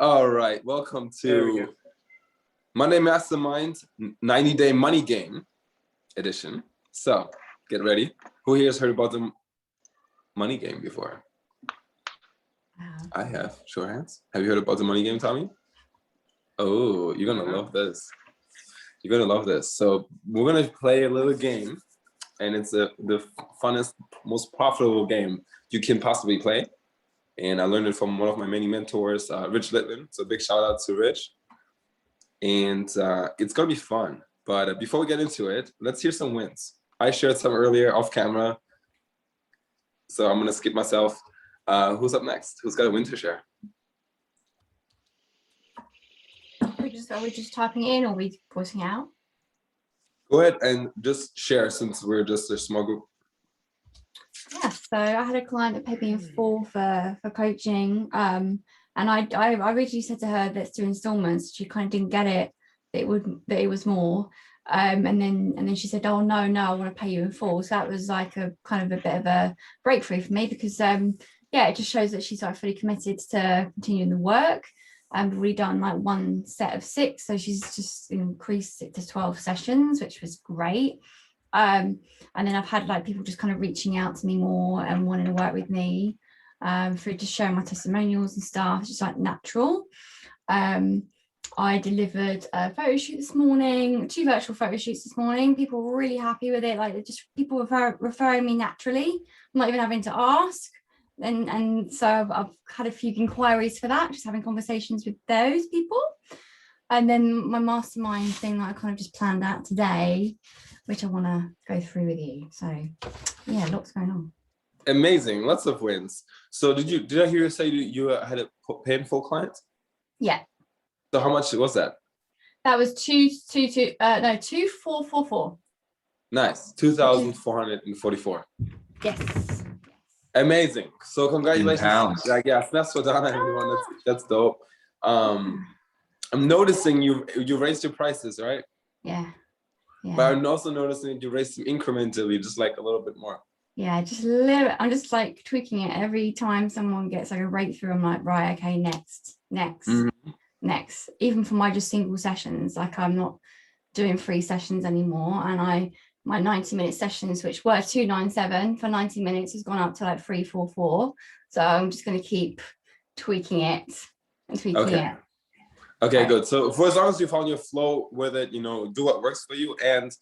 All right, welcome to Monday Mastermind 90-Day Money Game edition. So get ready. Who here has heard about the money game before? I have. Show hands. Have you heard about the money game, Tommy? Oh, you're gonna love this. You're gonna love this. So we're gonna play a little game, and it's the funnest, most profitable game you can possibly play. And I learned it from one of my many mentors, Rich Littman. So big shout out to Rich. And it's gonna be fun. But before we get into it, let's hear some wins. I shared some earlier off camera, so I'm gonna skip myself. Who's up next? Who's got a win to share? Are we just typing in, or are we voicing out? Go ahead and just share, since we're just a small group. Yeah, so I had a client that paid me in full for coaching, and I originally said to her, let's do installments. She kind of didn't get it, that it was more, and then she said, oh no, I want to pay you in full. So that was like a kind of a bit of a breakthrough for me, because yeah, it just shows that she's like fully committed to continuing the work. We've already done like one set of 6, so she's just increased it to 12 sessions, which was great. And then I've had like people just kind of reaching out to me more and wanting to work with me, for just showing my testimonials and stuff. It's just like natural. I delivered a photo shoot this morning, 2 virtual photo shoots this morning. People were really happy with it. Like, just people referring me naturally. I'm not even having to ask. And so I've had a few inquiries for that, just having conversations with those people. And then my mastermind thing that I kind of just planned out today, which I want to go through with you. So yeah, lots going on. Amazing, lots of wins. So did I hear you say you had a pay in full client? Yeah. So how much was that? That was 2,444. Nice, 2,444. Yes. Amazing. So congratulations. Pounds. Yeah, snaps for Donna, everyone. That's dope. I'm noticing you raised your prices, right? Yeah. But I'm also noticing you raised them incrementally, just like a little bit more. Yeah, just a little bit. I'm just like tweaking it every time someone gets like a breakthrough. I'm like, right, okay, next. Even for my just single sessions, like I'm not doing free sessions anymore, and my 90-minute sessions, which were 297 for 90 minutes, has gone up to like 344. So I'm just going to keep tweaking it and tweaking it. Okay, good. So for as long as you found your flow with it, do what works for you. And,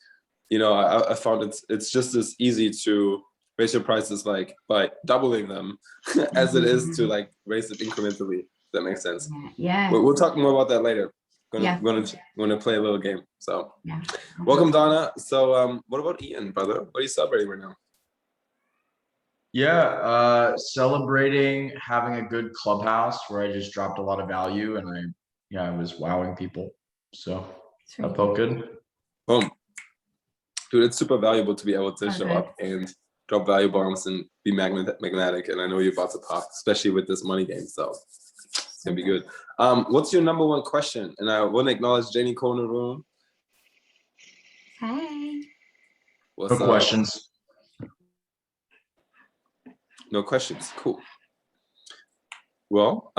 I found it's just as easy to raise your prices like by doubling them as it is to like raise it incrementally. If that makes sense. Yeah. We'll talk more about that later. Gonna play a little game. So welcome, Donna. So what about Ian, brother? What are you celebrating right now? Yeah, celebrating having a good clubhouse where I just dropped a lot of value, and I was wowing people. So that felt good. Boom. Dude, it's super valuable to be able to show up and drop value bombs and be magnetic. And I know you're about to pop, especially with this money game. So it's gonna be good. What's your number one question? And I want to acknowledge Janie Cole in the room. Hey. What's up? Questions. No questions. Cool. Well,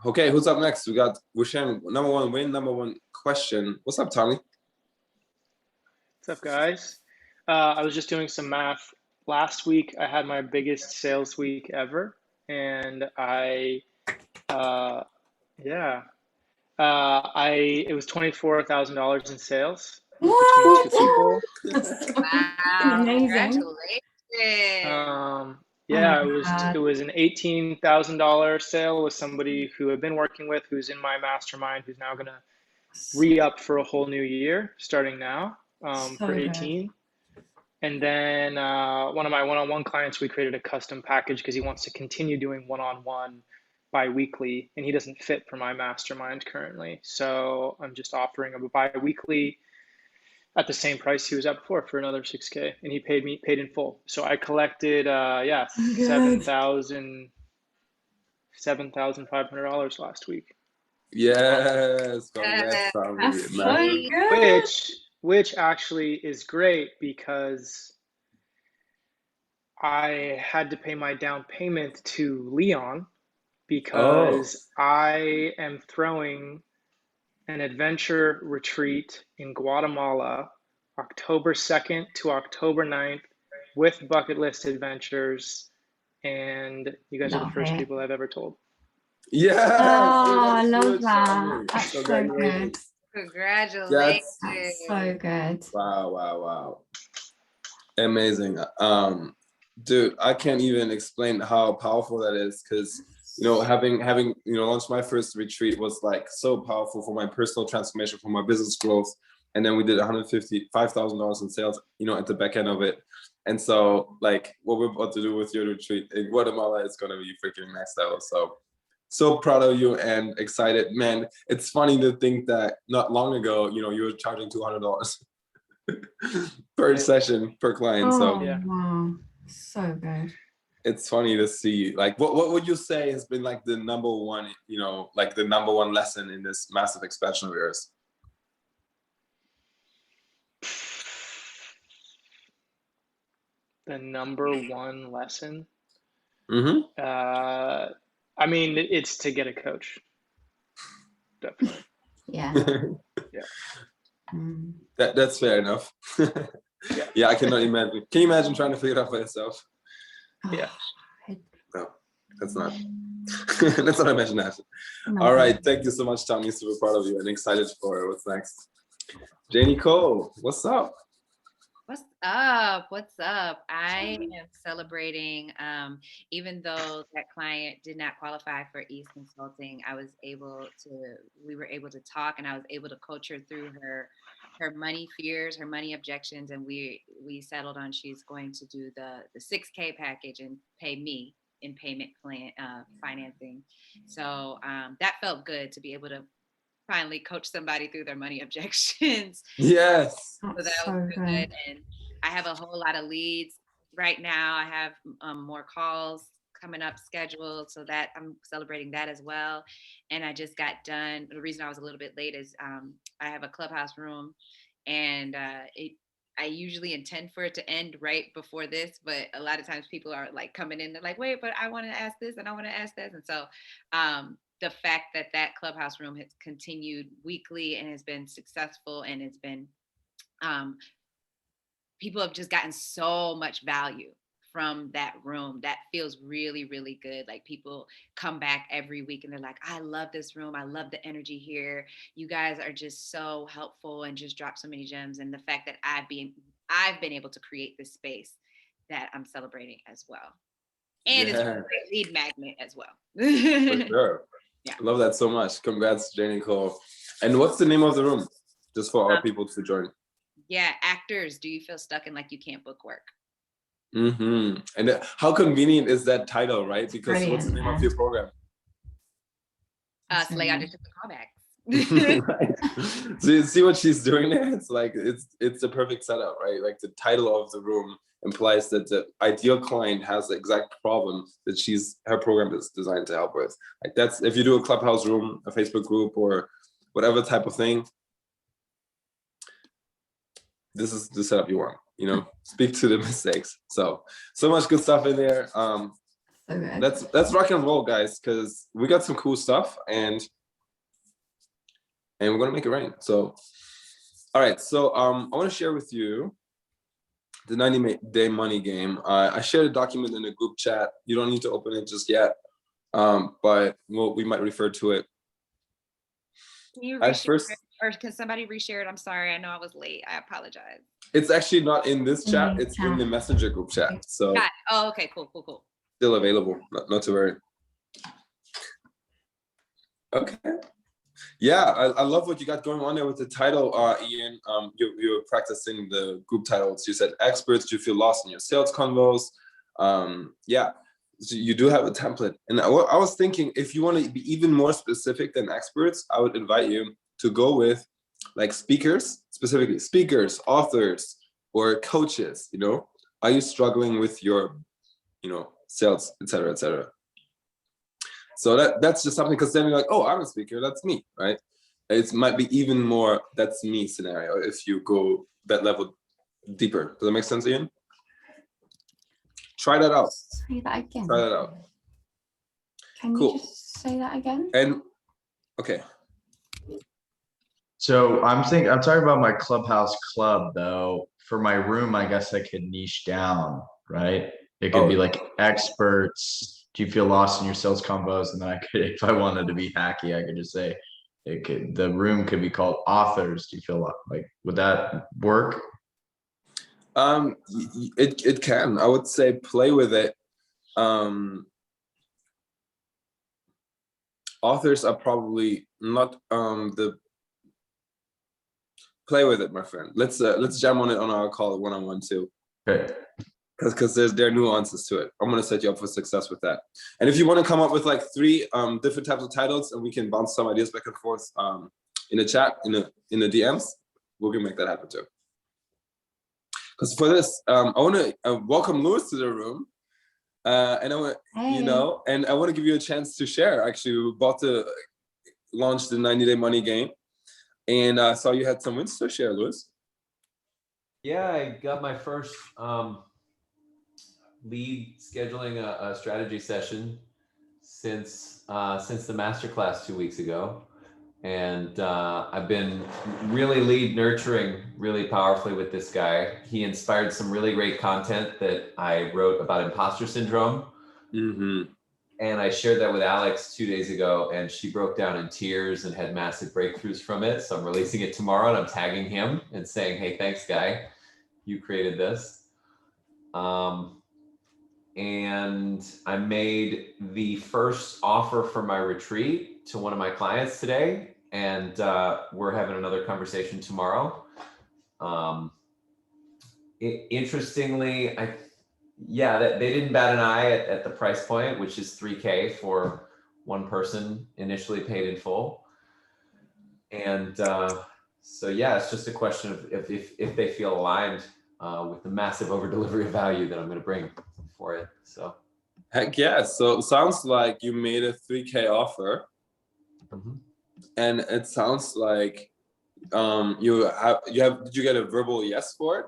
okay, who's up next? We're sharing number one win, number one question. What's up, Tommy? What's up, guys? I was just doing some math. Last week, I had my biggest sales week ever, and it was $24,000 in sales. What? Between 2 people. Wow! Amazing. Congratulations. It was an $18,000 sale with somebody who I've been working with, who's in my mastermind, who's now gonna re-up for a whole new year, starting now, for 18. And then one of my one-on-one clients, we created a custom package because he wants to continue doing one-on-one bi-weekly, and he doesn't fit for my mastermind currently. So I'm just offering him a bi-weekly at the same price he was at before for another $6K, and he paid in full. So I collected $7,500 last week. Yes, congrats, Tommy. Which actually is great because I had to pay my down payment to Leon, because I am throwing an adventure retreat in Guatemala, October 2nd to October 9th with bucket list adventures. And you guys are the Love first it. people I've ever told. Yeah. Oh, I love that. That's so good. Congratulations. Congratulations. That's so good. Wow. Amazing. Dude, I can't even explain how powerful that is, because having launched my first retreat was like so powerful for my personal transformation, for my business growth. And then we did $155,000 in sales, at the back end of it. And so like what we're about to do with your retreat in Guatemala is going to be freaking next level. So proud of you and excited, man. It's funny to think that not long ago, you were charging $200 per session per client. Oh, wow. So good. It's funny to see, like, what would you say has been like the number one, like the number one lesson in this massive expansion of yours? The number one lesson? Mm-hmm. I mean, it's to get a coach. Definitely. Yeah. That's fair enough. Yeah, I cannot imagine. Can you imagine trying to figure it out by yourself? Yeah. No, that's not. Let's not imagine that. All right, thank you so much, Tommy. Super proud of you and excited for what's next. Janie Cole, what's up? What's up? What's up? I am celebrating, even though that client did not qualify for East Consulting, we were able to talk, and I was able to coach her through her money fears, her money objections, and we settled on she's going to do the 6K package and pay me in payment plan financing. So that felt good to be able to finally coach somebody through their money objections. Yes. So that was good. And I have a whole lot of leads right now. I have more calls coming up scheduled, so that I'm celebrating that as well. And I just got done. The reason I was a little bit late is I have a clubhouse room, and I usually intend for it to end right before this, but a lot of times people are like coming in, they're like, wait, but I want to ask this and I want to ask this. And so the fact that clubhouse room has continued weekly and has been successful, and it's been people have just gotten so much value from that room. That feels really, really good. Like people come back every week and they're like, I love this room. I love the energy here. You guys are just so helpful and just drop so many gems. And the fact that I've been able to create this space that I'm celebrating as well. And it's a great lead magnet as well. For sure. Yeah. I love that so much. Congrats, Janie Cole. And what's the name of the room? Just for our people to join. Yeah, actors, do you feel stuck and like you can't book work? Mm-hmm. And how convenient is that title, right? Because what's the name of your program? Slay Auditions and Callbacks. Right. So you see what she's doing there? It's like it's the perfect setup, right? Like the title of the room implies that the ideal client has the exact problem that her program is designed to help with. Like that's, if you do a clubhouse room, a Facebook group, or whatever type of thing, this is the setup you want, speak to the mistakes. So much good stuff in there. Let's rock and roll, guys, because we got some cool stuff and we're gonna make it rain. So all right, so I want to share with you the 90-day money game. I shared a document in a group chat. You don't need to open it just yet, but we might refer to it. Can you reshare it? Or can somebody reshare it? I'm sorry, I know I was late. I apologize. It's actually not in this chat. It's in the Messenger group chat. So. Oh, okay, cool. Still available. Not to worry. Okay. Yeah, I love what you got going on there with the title, Ian. You're practicing the group titles. You said experts. Do you feel lost in your sales convos? Yeah, so you do have a template. And I was thinking, if you want to be even more specific than experts, I would invite you to go with like speakers, specifically speakers, authors, or coaches. Are you struggling with your, sales, etc., etc.? So that's just something, because then you're like, oh, I'm a speaker, that's me, right? It might be even more that's me scenario if you go that level deeper. Does that make sense, Ian? Try that out. Say that again. Try that out. Can Cool. you just say that again? And okay. So I'm talking about my clubhouse club though. For my room, I guess I could niche down, right? It could be like experts. Do you feel lost in your sales combos? And then I could, if I wanted to be hacky, I could just say the room could be called authors. Do you feel like, would that work? It can. I would say play with it. Authors are probably not play with it, my friend. Let's jam on it on our call one-on-one too. Okay. Because there are nuances to it. I'm gonna set you up for success with that. And if you want to come up with like 3 different types of titles, and we can bounce some ideas back and forth in the chat, in the DMs, we can make that happen too. Because for this, I want to welcome Louis to the room, and I want and I want to give you a chance to share. Actually, we're about to launch the 90-day money game, and I saw you had some wins to share, Louis. Yeah, I got my first lead scheduling a strategy session since the masterclass 2 weeks ago, and I've been really lead nurturing really powerfully with this guy. He inspired some really great content that I wrote about imposter syndrome, and I shared that with Alex 2 days ago, and she broke down in tears and had massive breakthroughs from it. So I'm releasing it tomorrow, and I'm tagging him and saying, "Hey, thanks, guy. You created this." And I made the first offer for my retreat to one of my clients today, and we're having another conversation tomorrow. Interestingly, that they didn't bat an eye at the price point, which is $3K for one person initially paid in full. And so yeah, it's just a question of if they feel aligned with the massive over delivery of value that I'm going to bring for it. So heck yeah. So it sounds like you made a 3K offer, and it sounds like did you get a verbal yes for it?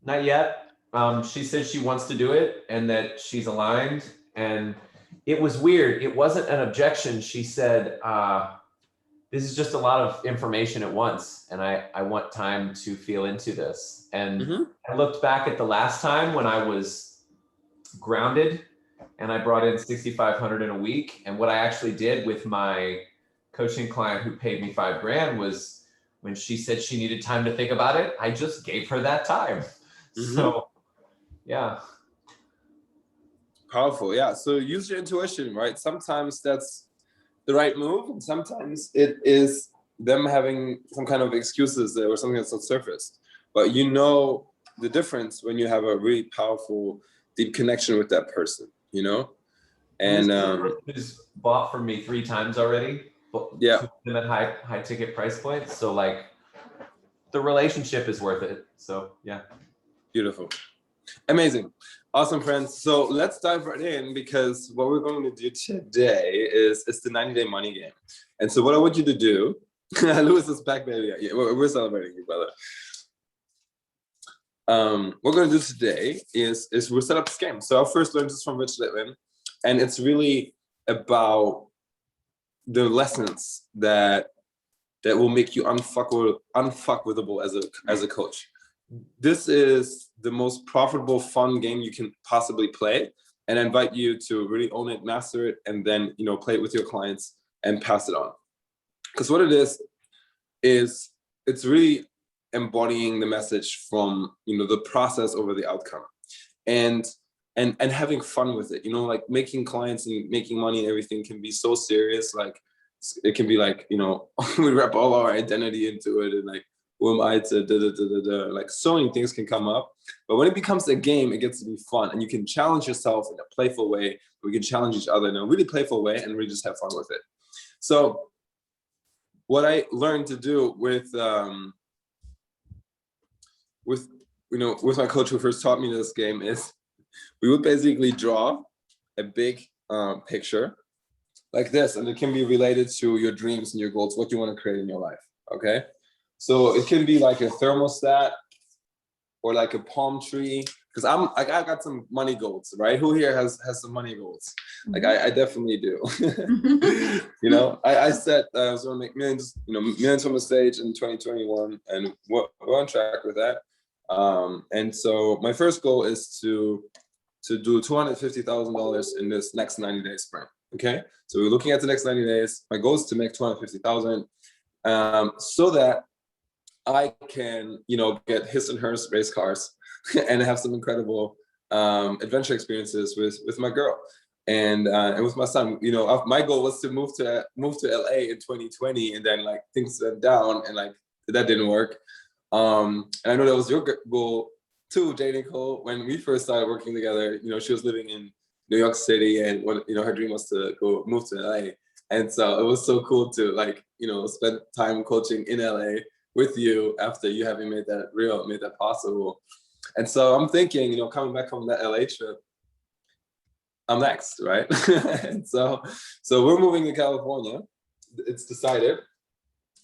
Not yet. She said she wants to do it and that she's aligned, and it was weird. It wasn't an objection. She said, this is just a lot of information at once, and I want time to feel into this. And I looked back at the last time when I was grounded and I brought in 6,500 in a week. And what I actually did with my coaching client who paid me $5 grand was, when she said she needed time to think about it, I just gave her that time. So yeah. Powerful. Yeah. So use your intuition, right? Sometimes that's the right move, and sometimes it is them having some kind of excuses or something that's not surfaced. But you know the difference when you have a really powerful, deep connection with that person, you know? And who's bought from me 3 times already, yeah, two of them at high ticket price points. So like the relationship is worth it. So yeah. Beautiful. Amazing. Awesome, friends. So let's dive right in, because what we're going to do today is the 90-day money game. And so what I want you to do, Louis is back, baby. Yeah, we're celebrating you, brother. What we're going to do today is we'll set up this game. So I first learned this from Rich Litvin, and it's really about the lessons that will make you unfuckwithable as a coach. This is the most profitable, fun game you can possibly play, and I invite you to really own it, master it, and then play it with your clients and pass it on. Because what it is it's really embodying the message from the process over the outcome, and having fun with it. Like making clients and making money and everything can be so serious. Like it can be like we wrap all our identity into it, and like, who am I to like so many things can come up. But when it becomes a game, it gets to be fun, and you can challenge yourself in a playful way. We can challenge each other in a really playful way, and really just have fun with it. So what I learned to do with my coach who first taught me this game is we would basically draw a big picture like this, and it can be related to your dreams and your goals, what you want to create in your life. Okay. So it can be like a thermostat, or like a palm tree, because I'm like, I got some money goals, right? Who here has some money goals? Like I definitely do. You know, I said I was going to make millions, you know, millions from the stage in 2021, and we're on track with that. And so my first goal is to do $250,000 in this next 90-day sprint. Okay, so we're looking at the next 90 days. My goal is to make 250,000, so that I can, you know, get his and hers race cars and have some incredible adventure experiences with my girl and with my son. You know, my goal was to move to LA in 2020, and then like things went down, and like that didn't work. And I know that was your goal too, J. Nicole. When we first started working together, you know, she was living in New York City, and you know, her dream was to move to LA. And so it was so cool to like, you know, spend time coaching in LA with you after you having made that possible. And so I'm thinking, you know, coming back from that LA trip, I'm next, right? And so we're moving to California. It's decided.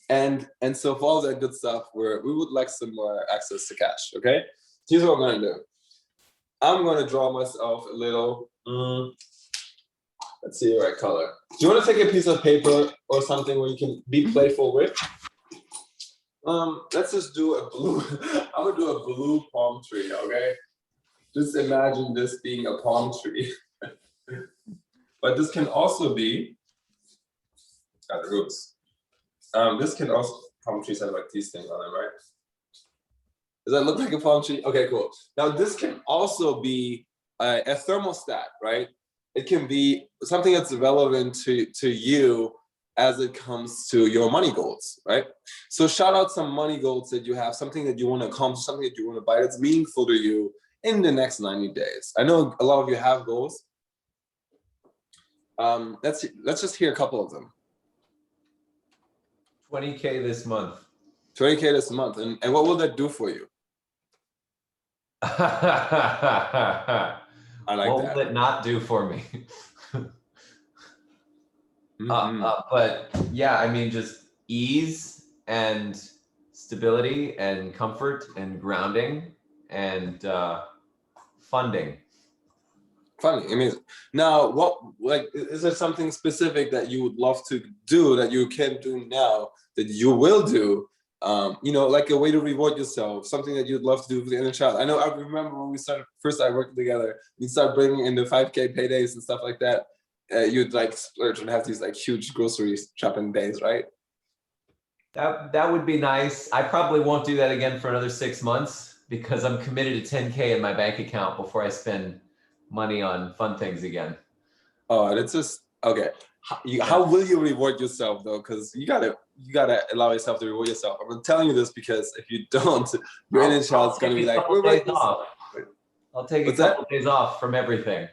And so for all that good stuff, we would like some more access to cash, okay? Here's what I'm gonna do. I'm gonna draw myself a little, let's see the right color. Do you wanna take a piece of paper or something where you can be playful with? Let's just do a blue, I'm gonna do a blue palm tree, okay? Just imagine this being a palm tree. But this can also be, got the roots. This can also, palm trees have like these things on them, right? Does that look like a palm tree? Okay, cool. Now this can also be a thermostat, right? It can be something that's relevant to you as it comes to your money goals, right? So shout out some money goals that you have, something that you want to accomplish, something that you want to buy that's meaningful to you in the next 90 days. I know a lot of you have goals. Let's just hear a couple of them. 20K this month. 20K this month. And what will that do for you? I like what that. will it not do for me? But yeah, I mean, just ease and stability and comfort and grounding and funding. Funny. I mean, now what, like, is there something specific that you would love to do that you can do now that you will do? You know, like a way to reward yourself, something that you'd love to do for the inner child. I know, I remember when we first started working together, we started bringing in the 5K paydays and stuff like that. You'd like splurge and have these like huge grocery shopping days, right? That would be nice. I probably won't do that again for another 6 months because I'm committed to 10K in my bank account before I spend money on fun things again. Oh, that's just, okay. How will you reward yourself though? Because you gotta allow yourself to reward yourself. I'm telling you this because if you don't, your inner child's gonna be like, I'll take a couple days off from everything.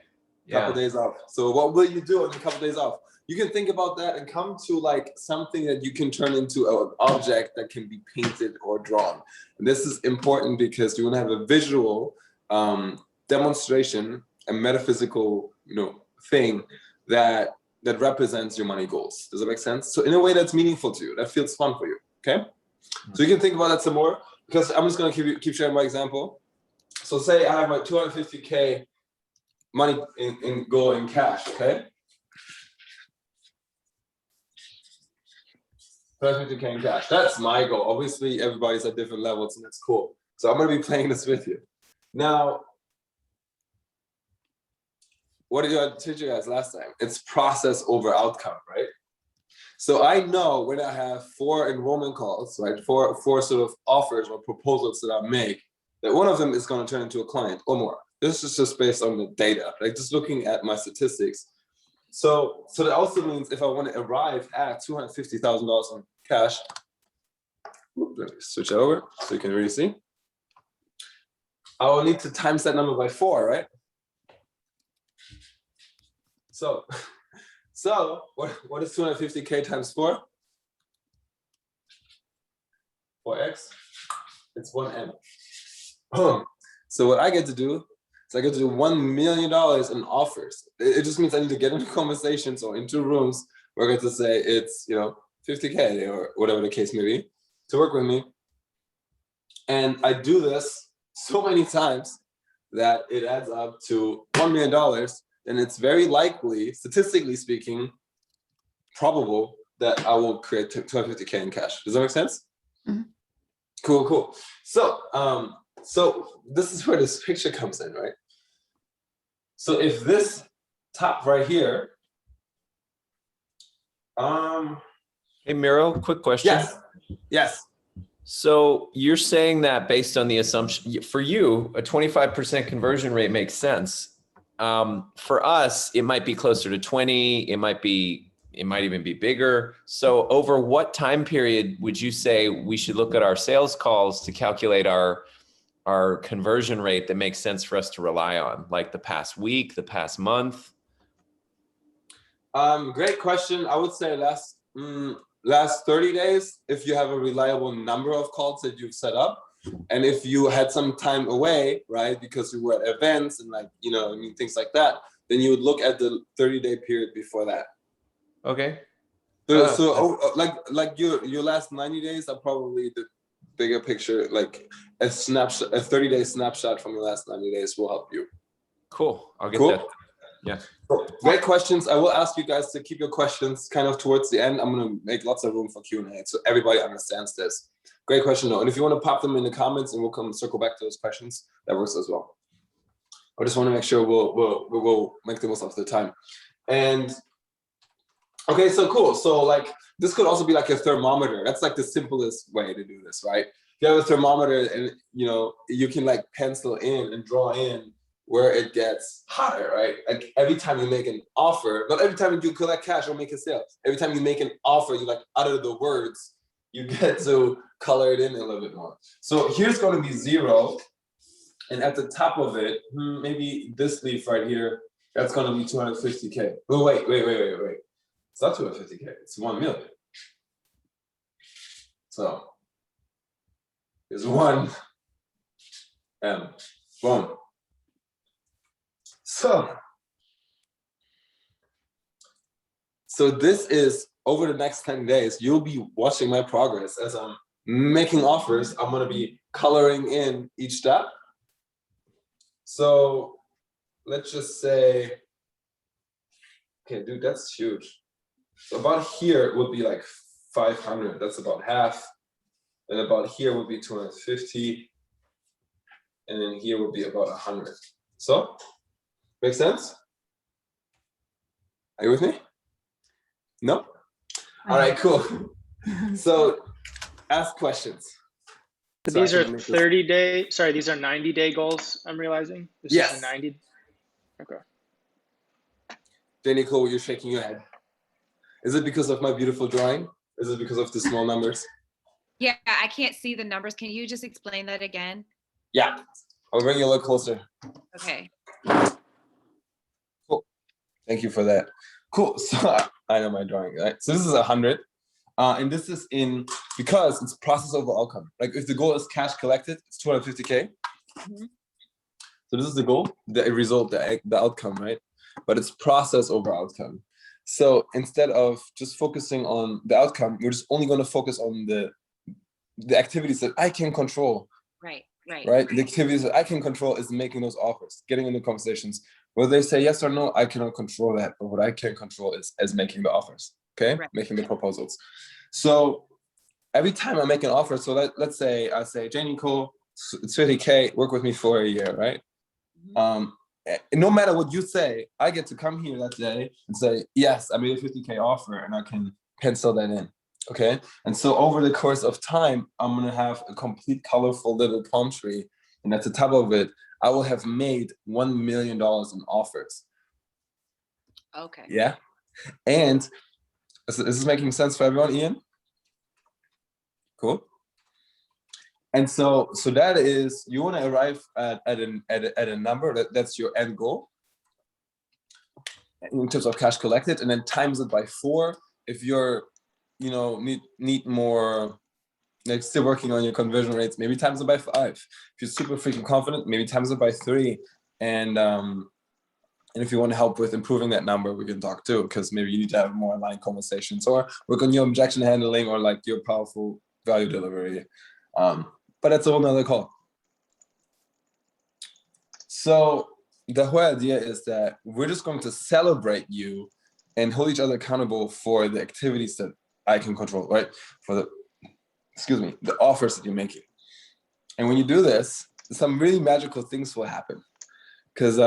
Couple days off. So what will you do in a couple days off? You can think about that and come to like something that you can turn into an object that can be painted or drawn. And this is important because you want to have a visual demonstration, a metaphysical, you know, thing that represents your money goals. Does that make sense? So in a way that's meaningful to you, that feels fun for you. Okay. So you can think about that some more because I'm just gonna keep sharing my example. So say I have my 250K money in goal in cash, okay? 250K in cash. That's my goal. Obviously, everybody's at different levels, and that's cool. So I'm gonna be playing this with you. Now, what did I teach you guys last time? It's process over outcome, right? So I know when I have 4 enrollment calls, right? Four sort of offers or proposals that I make, that one of them is gonna turn into a client or more. This is just based on the data, like just looking at my statistics. So that also means if I want to arrive at $250,000 in cash, let me switch it over so you can really see. I will need to times that number by 4, right? So what is 250K times 4? 4x. It's 1M. Boom. So what I get to do, so I get to do $1 million in offers. It just means I need to get into conversations or into rooms where I get to say it's, you know, 50K or whatever the case may be to work with me. And I do this so many times that it adds up to $1 million, then it's very likely, statistically speaking, probable that I will create 250K in cash. Does that make sense? Mm-hmm. Cool. So, so this is where this picture comes in, right? So if this top right here, Hey, Miro, quick question. yes. So you're saying that based on the assumption, for you, a 25% conversion rate makes sense. For us, it might be closer to 20. It might even be bigger. So over what time period would you say we should look at our sales calls to calculate our conversion rate that makes sense for us to rely on? Like the past week, the past month? Great question. I would say last 30 days, if you have a reliable number of calls that you've set up, and if you had some time away, right, because you were at events and like, you know, I mean, things like that, then you would look at the 30-day period before that. Okay. Like your last 90 days are probably the bigger picture, like a 30-day snapshot from your last 90 days will help you. Cool. I'll get Cool. that. Yeah. Great questions. I will ask you guys to keep your questions kind of towards the end. I'm going to make lots of room for Q&A so everybody understands this. Great question, though. And if you want to pop them in the comments and we'll come circle back to those questions, that works as well. I just want to make sure we'll make the most of the time. And okay, so cool. So like this could also be like a thermometer. That's like the simplest way to do this, right? You have a thermometer and you know you can like pencil in and draw in where it gets hotter, right? Like every time you make an offer, not every time you collect cash or make a sale, every time you make an offer, you like utter the words, you get to color it in a little bit more. So here's going to be 0. And at the top of it, maybe this leaf right here, that's going to be 250K. Oh, wait. It's not 250K, it's 1 million. So here's 1 M, boom. So this is over the next 10 days, you'll be watching my progress as I'm making offers. I'm going to be coloring in each step. So let's just say, okay, dude, that's huge. So about here would be like 500. That's about half. And about here would be 250. And then here would be about 100. So, make sense? Are you with me? No? All right, cool. So, ask questions. So these are 30-day, sorry, these are 90-day goals, I'm realizing. This Yes. is a 90. Okay. Danny Cole, you're shaking your head. Is it because of my beautiful drawing? Is it because of the small numbers? Yeah, I can't see the numbers. Can you just explain that again? Yeah. I'll bring you a little closer. Okay. Cool. Thank you for that. Cool. So I know my drawing, right? So this is 100. And this is because it's process over outcome. Like if the goal is cash collected, it's 250K. Mm-hmm. So this is the goal, the result, the outcome, right? But it's process over outcome. So instead of just focusing on the outcome, we're just only going to focus on the activities that I can control. Right. The activities that I can control is making those offers, getting into conversations. Whether they say yes or no, I cannot control that. But what I can control is making the offers, okay? Right. Making the proposals. So every time I make an offer, so let's say I say, Jane Cole, it's 50K, work with me for a year, right? Mm-hmm. No matter what you say, I get to come here that day and say, yes, I made a 50K offer and I can pencil that in, okay? And so over the course of time, I'm gonna have a complete colorful little palm tree. And at the top of it, I will have made $1 million in offers. Okay. Yeah. And is this making sense for everyone, Ian? Cool. And so that is, you want to arrive at a number that's your end goal in terms of cash collected, and then times it by 4 if you're, need more, like still working on your conversion rates, maybe times it by 5. If you're super freaking confident, maybe times it by 3. And if you want to help with improving that number, we can talk too, because maybe you need to have more aligned conversations or work on your objection handling or like your powerful value delivery. But that's a whole nother call. So the whole idea is that we're just going to celebrate you and hold each other accountable for the activities that I can control, right? For the, excuse me, the offers that you're making. And when you do this, some really magical things will happen. Because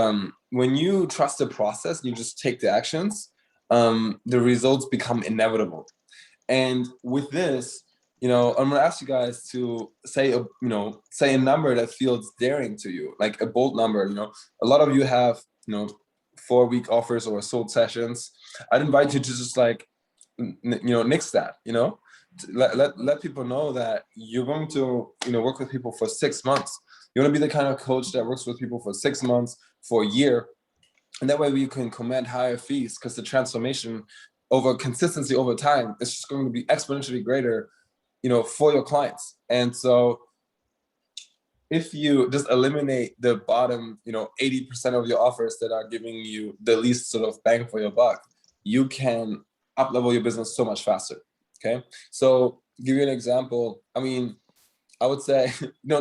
when you trust the process and you just take the actions, the results become inevitable. And with this, I'm gonna ask you guys to say a number that feels daring to you, like a bold number. A lot of you have 4-week offers or sold sessions. I'd invite you to just nix that. Let people know that you're going to work with people for 6 months. You want to be the kind of coach that works with people for 6 months, for a year, and that way we can command higher fees, because the transformation over consistency over time is just going to be exponentially greater, for your clients. And so if you just eliminate the bottom, 80% of your offers that are giving you the least sort of bang for your buck, you can up level your business so much faster. Okay. So give you an example. I would say,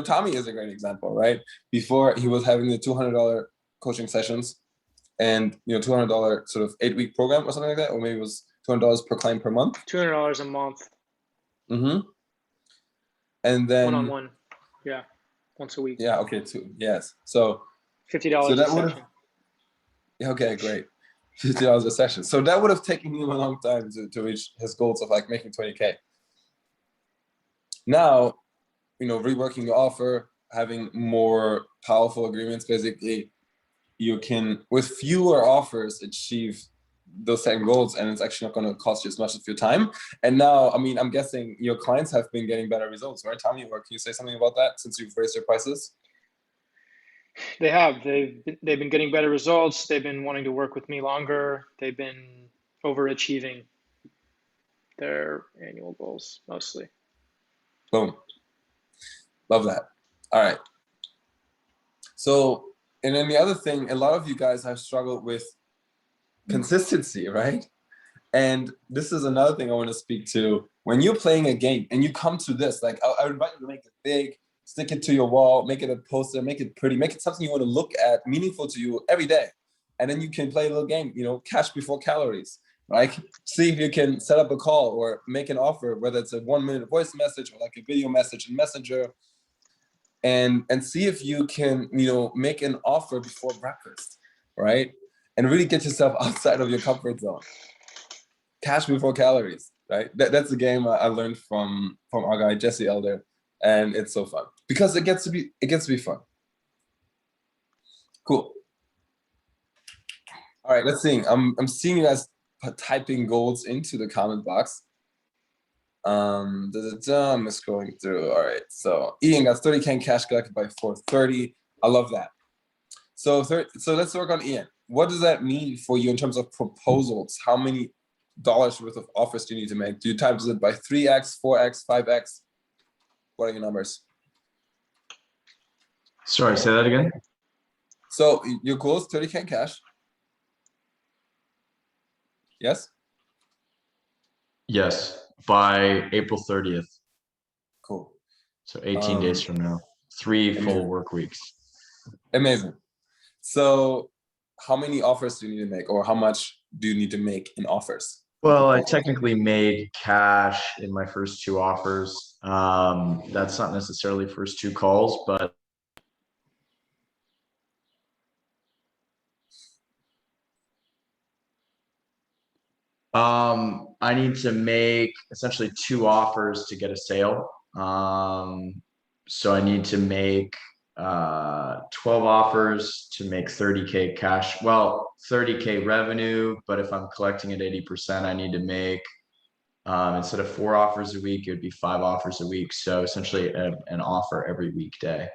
Tommy is a great example, right? Before, he was having the $200 coaching sessions and, $200 sort of 8-week program or something like that, or maybe it was $200 per client per month. $200 a month. Mm-hmm. And then one-on-one. Yeah. Once a week. Yeah. Okay. Yes. So $50 a session. Okay, great. $50 a session. So that would have taken him a long time to reach his goals of making 20K. Now, reworking your offer, having more powerful agreements, basically, you can, with fewer offers, achieve those same goals, and it's actually not going to cost you as much of your time. And now, I'm guessing your clients have been getting better results, right, Tommy? Or can you say something about that since you've raised your prices? They have. They've been getting better results. They've been wanting to work with me longer. They've been overachieving their annual goals mostly. Boom. Love that. All right. So, and then the other thing, a lot of you guys have struggled with consistency, right? And this is another thing I want to speak to. When you're playing a game and you come to this, I invite you to make it big, stick it to your wall, make it a poster, make it pretty, make it something you want to look at, meaningful to you every day. And then you can play a little game, cash before calories. Like, see if you can set up a call or make an offer, whether it's a 1-minute voice message or like a video message in Messenger, and see if you can, make an offer before breakfast, right? And really get yourself outside of your comfort zone. Cash before calories, right? That's a game I learned from our guy Jesse Elder, and it's so fun because it gets to be fun. Cool. All right, let's see. I'm seeing you guys typing goals into the comment box. I'm scrolling through. All right, so Ian got 30K in cash collected by 4:30. I love that. So let's work on Ian. What does that mean for you in terms of proposals? How many dollars worth of offers do you need to make? Do you times it by 3x, 4x, 5x? What are your numbers? Sorry, say that again. So your goal is 30K in cash. Yes? Yes, by April 30th. Cool. So 18 days from now, 3 full work weeks. Amazing. So how many offers do you need to make, or how much do you need to make in offers? Well, I technically made cash in my first 2 offers. That's not necessarily first 2 calls, but I need to make essentially 2 offers to get a sale. So I need to make 12 offers to make 30K cash. Well, 30K revenue, but if I'm collecting at 80%, I need to make instead of 4 offers a week, it would be 5 offers a week. So essentially an offer every weekday.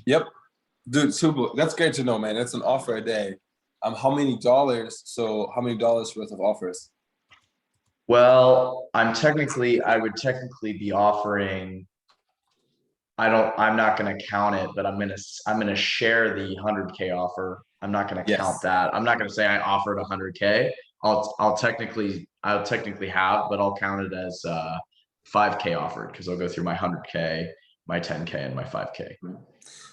Yep. Dude, super. That's great to know, man. It's an offer a day. How many dollars? So how many dollars worth of offers? Well, I would technically be offering, I'm not going to count it, but I'm going to share the 100K offer. I'm not going to count that. I'm not going to say I offered 100K. I'll technically have, but I'll count it as 5K offered because I'll go through my 100K, my 10K, and my 5K.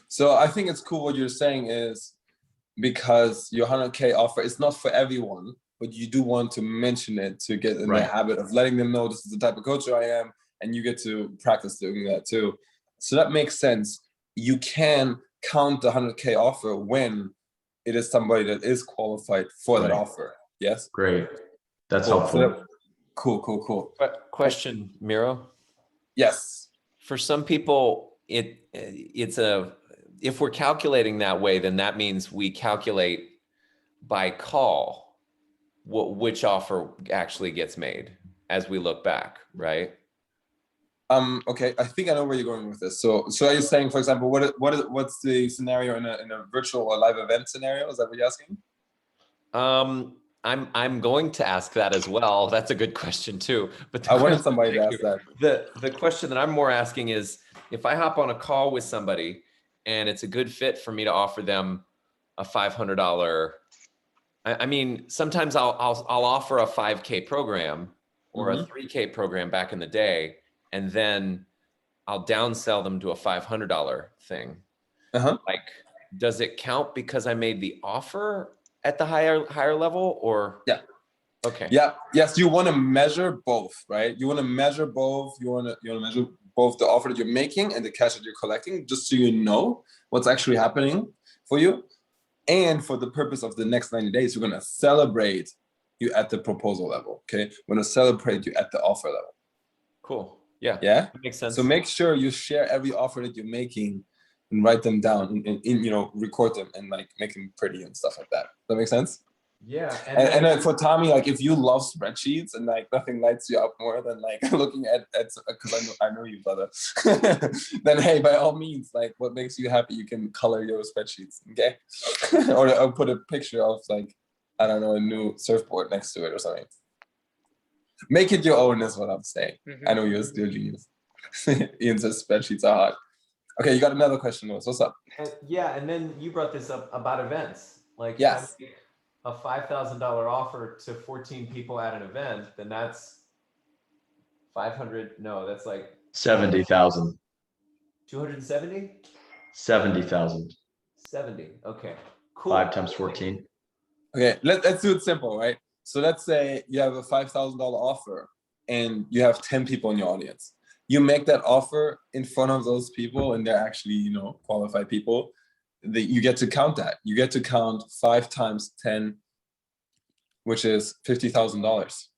So I think it's cool what you're saying is because your 100K offer is not for everyone, but you do want to mention it to get in the habit of letting them know this is the type of coach I am, and you get to practice doing that too. So that makes sense. You can count the 100K offer when it is somebody that is qualified for that offer. Yes. Great. That's Cool. helpful. So cool. Question, Miro. Yes. For some people, it's if we're calculating that way, then that means we calculate by call which offer actually gets made as we look back, right? Okay, I think I know where you're going with this. So are you saying, for example, what's the scenario in a virtual or live event scenario? Is that what you're asking? I'm going to ask that as well. That's a good question too. But I wanted somebody to ask that. The question that I'm more asking is, if I hop on a call with somebody and it's a good fit for me to offer them a $500. I mean, sometimes I'll offer a 5K program or a 3K program back in the day, and then I'll downsell them to a $500 thing. Like, does it count because I made the offer at the higher level, or? Yeah. Okay. Yeah. Yes, you want to measure both, right? You want to measure both. You want to measure both the offer that you're making and the cash that you're collecting, just so you know what's actually happening for you. And for the purpose of the next 90 days, we're going to celebrate you at the proposal level. Okay. We're going to celebrate you at the offer level. Cool. Yeah. Yeah. That makes sense. So make sure you share every offer that you're making and write them down and record them and like make them pretty and stuff like that. Does that make sense? Yeah. And then for Tommy, like if you love spreadsheets and like nothing lights you up more than like looking at because I know you, brother, then hey, by all means, like what makes you happy, you can color your spreadsheets, okay? or put a picture of like, I don't know, a new surfboard next to it or something. Make it your own is what I'm saying. I know you're still genius. Ian says spreadsheets are hard. Okay, you got another question, Louis. What's up? Yeah, and then you brought this up about events. Like, yes. A $5,000 offer to 14 people at an event, then that's 500. No, that's like 70,000. 270? 70,000. 70. Okay. Cool. 5 times 14. Okay, let's do it simple, right? So let's say you have a $5,000 offer and you have 10 people in your audience. You make that offer in front of those people and they're actually, qualified people. You get to count that. You get to count 5 times 10, which is $50,000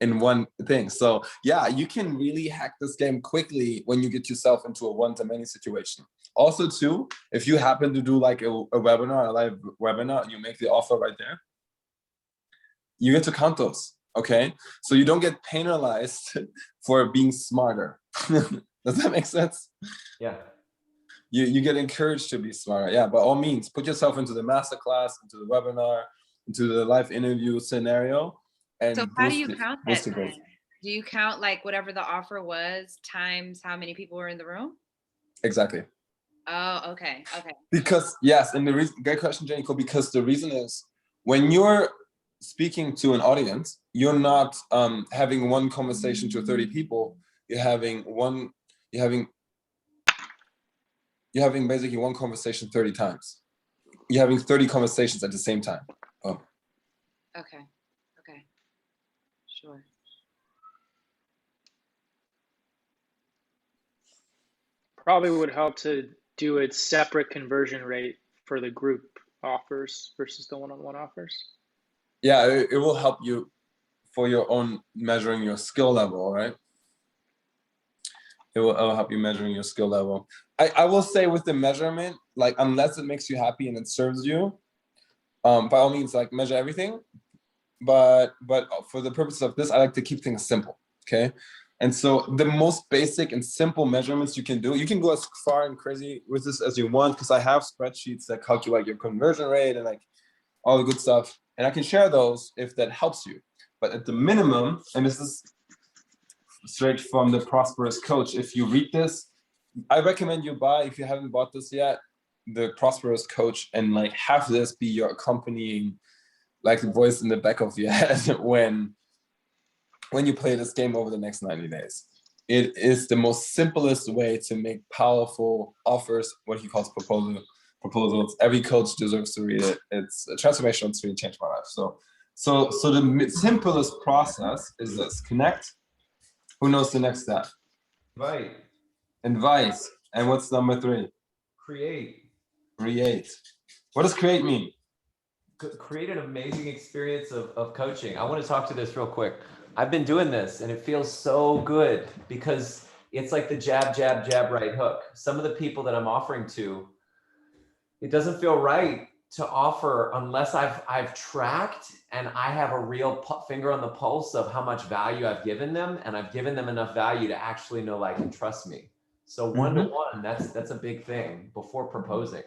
in one thing. So yeah, you can really hack this game quickly when you get yourself into a one-to-many situation. Also too, if you happen to do like a webinar, a live webinar, and you make the offer right there, you get to count those, okay? So you don't get penalized for being smarter. Does that make sense? Yeah. You get encouraged to be smarter. Yeah, by all means, put yourself into the masterclass, into the webinar, into the live interview scenario. And so how do you count that? Do you count like whatever the offer was times how many people were in the room? Exactly. Oh, okay. Because yes, and the reason, great question, Jenny, because the reason is when you're speaking to an audience, you're not having one conversation to 30 people. You're having basically one conversation 30 times. You're having 30 conversations at the same time. Oh. Okay. Sure. Probably would help to do a separate conversion rate for the group offers versus the one-on-one offers. Yeah, it will help you for your own measuring your skill level, right? It will help you measuring your skill level. I will say with the measurement, like unless it makes you happy and it serves you, by all means, like measure everything. But for the purpose of this, I like to keep things simple, okay? And so the most basic and simple measurements you can do, you can go as far and crazy with this as you want, because I have spreadsheets that calculate your conversion rate and like all the good stuff. And I can share those if that helps you. But at the minimum, and this is straight from the Prosperous Coach, if you read this, I recommend you buy, if you haven't bought this yet, the Prosperous Coach, and like have this be your accompanying like the voice in the back of your head when you play this game over the next 90 days. it is the most simplest way to make powerful offers, what he calls proposals. Every coach deserves to read it. It's a transformational, it's really changed my life. So the simplest process is this: connect. Who knows the next step? Invite. And what's number 3? Create. What does create mean? Create an amazing experience of coaching. I want to talk to this real quick. I've been doing this and it feels so good because it's like the jab, jab, jab, right hook. Some of the people that I'm offering to, it doesn't feel right to offer unless I've tracked and I have a real finger on the pulse of how much value I've given them, and I've given them enough value to actually know, like, and trust me. So one-to-one, that's a big thing before proposing.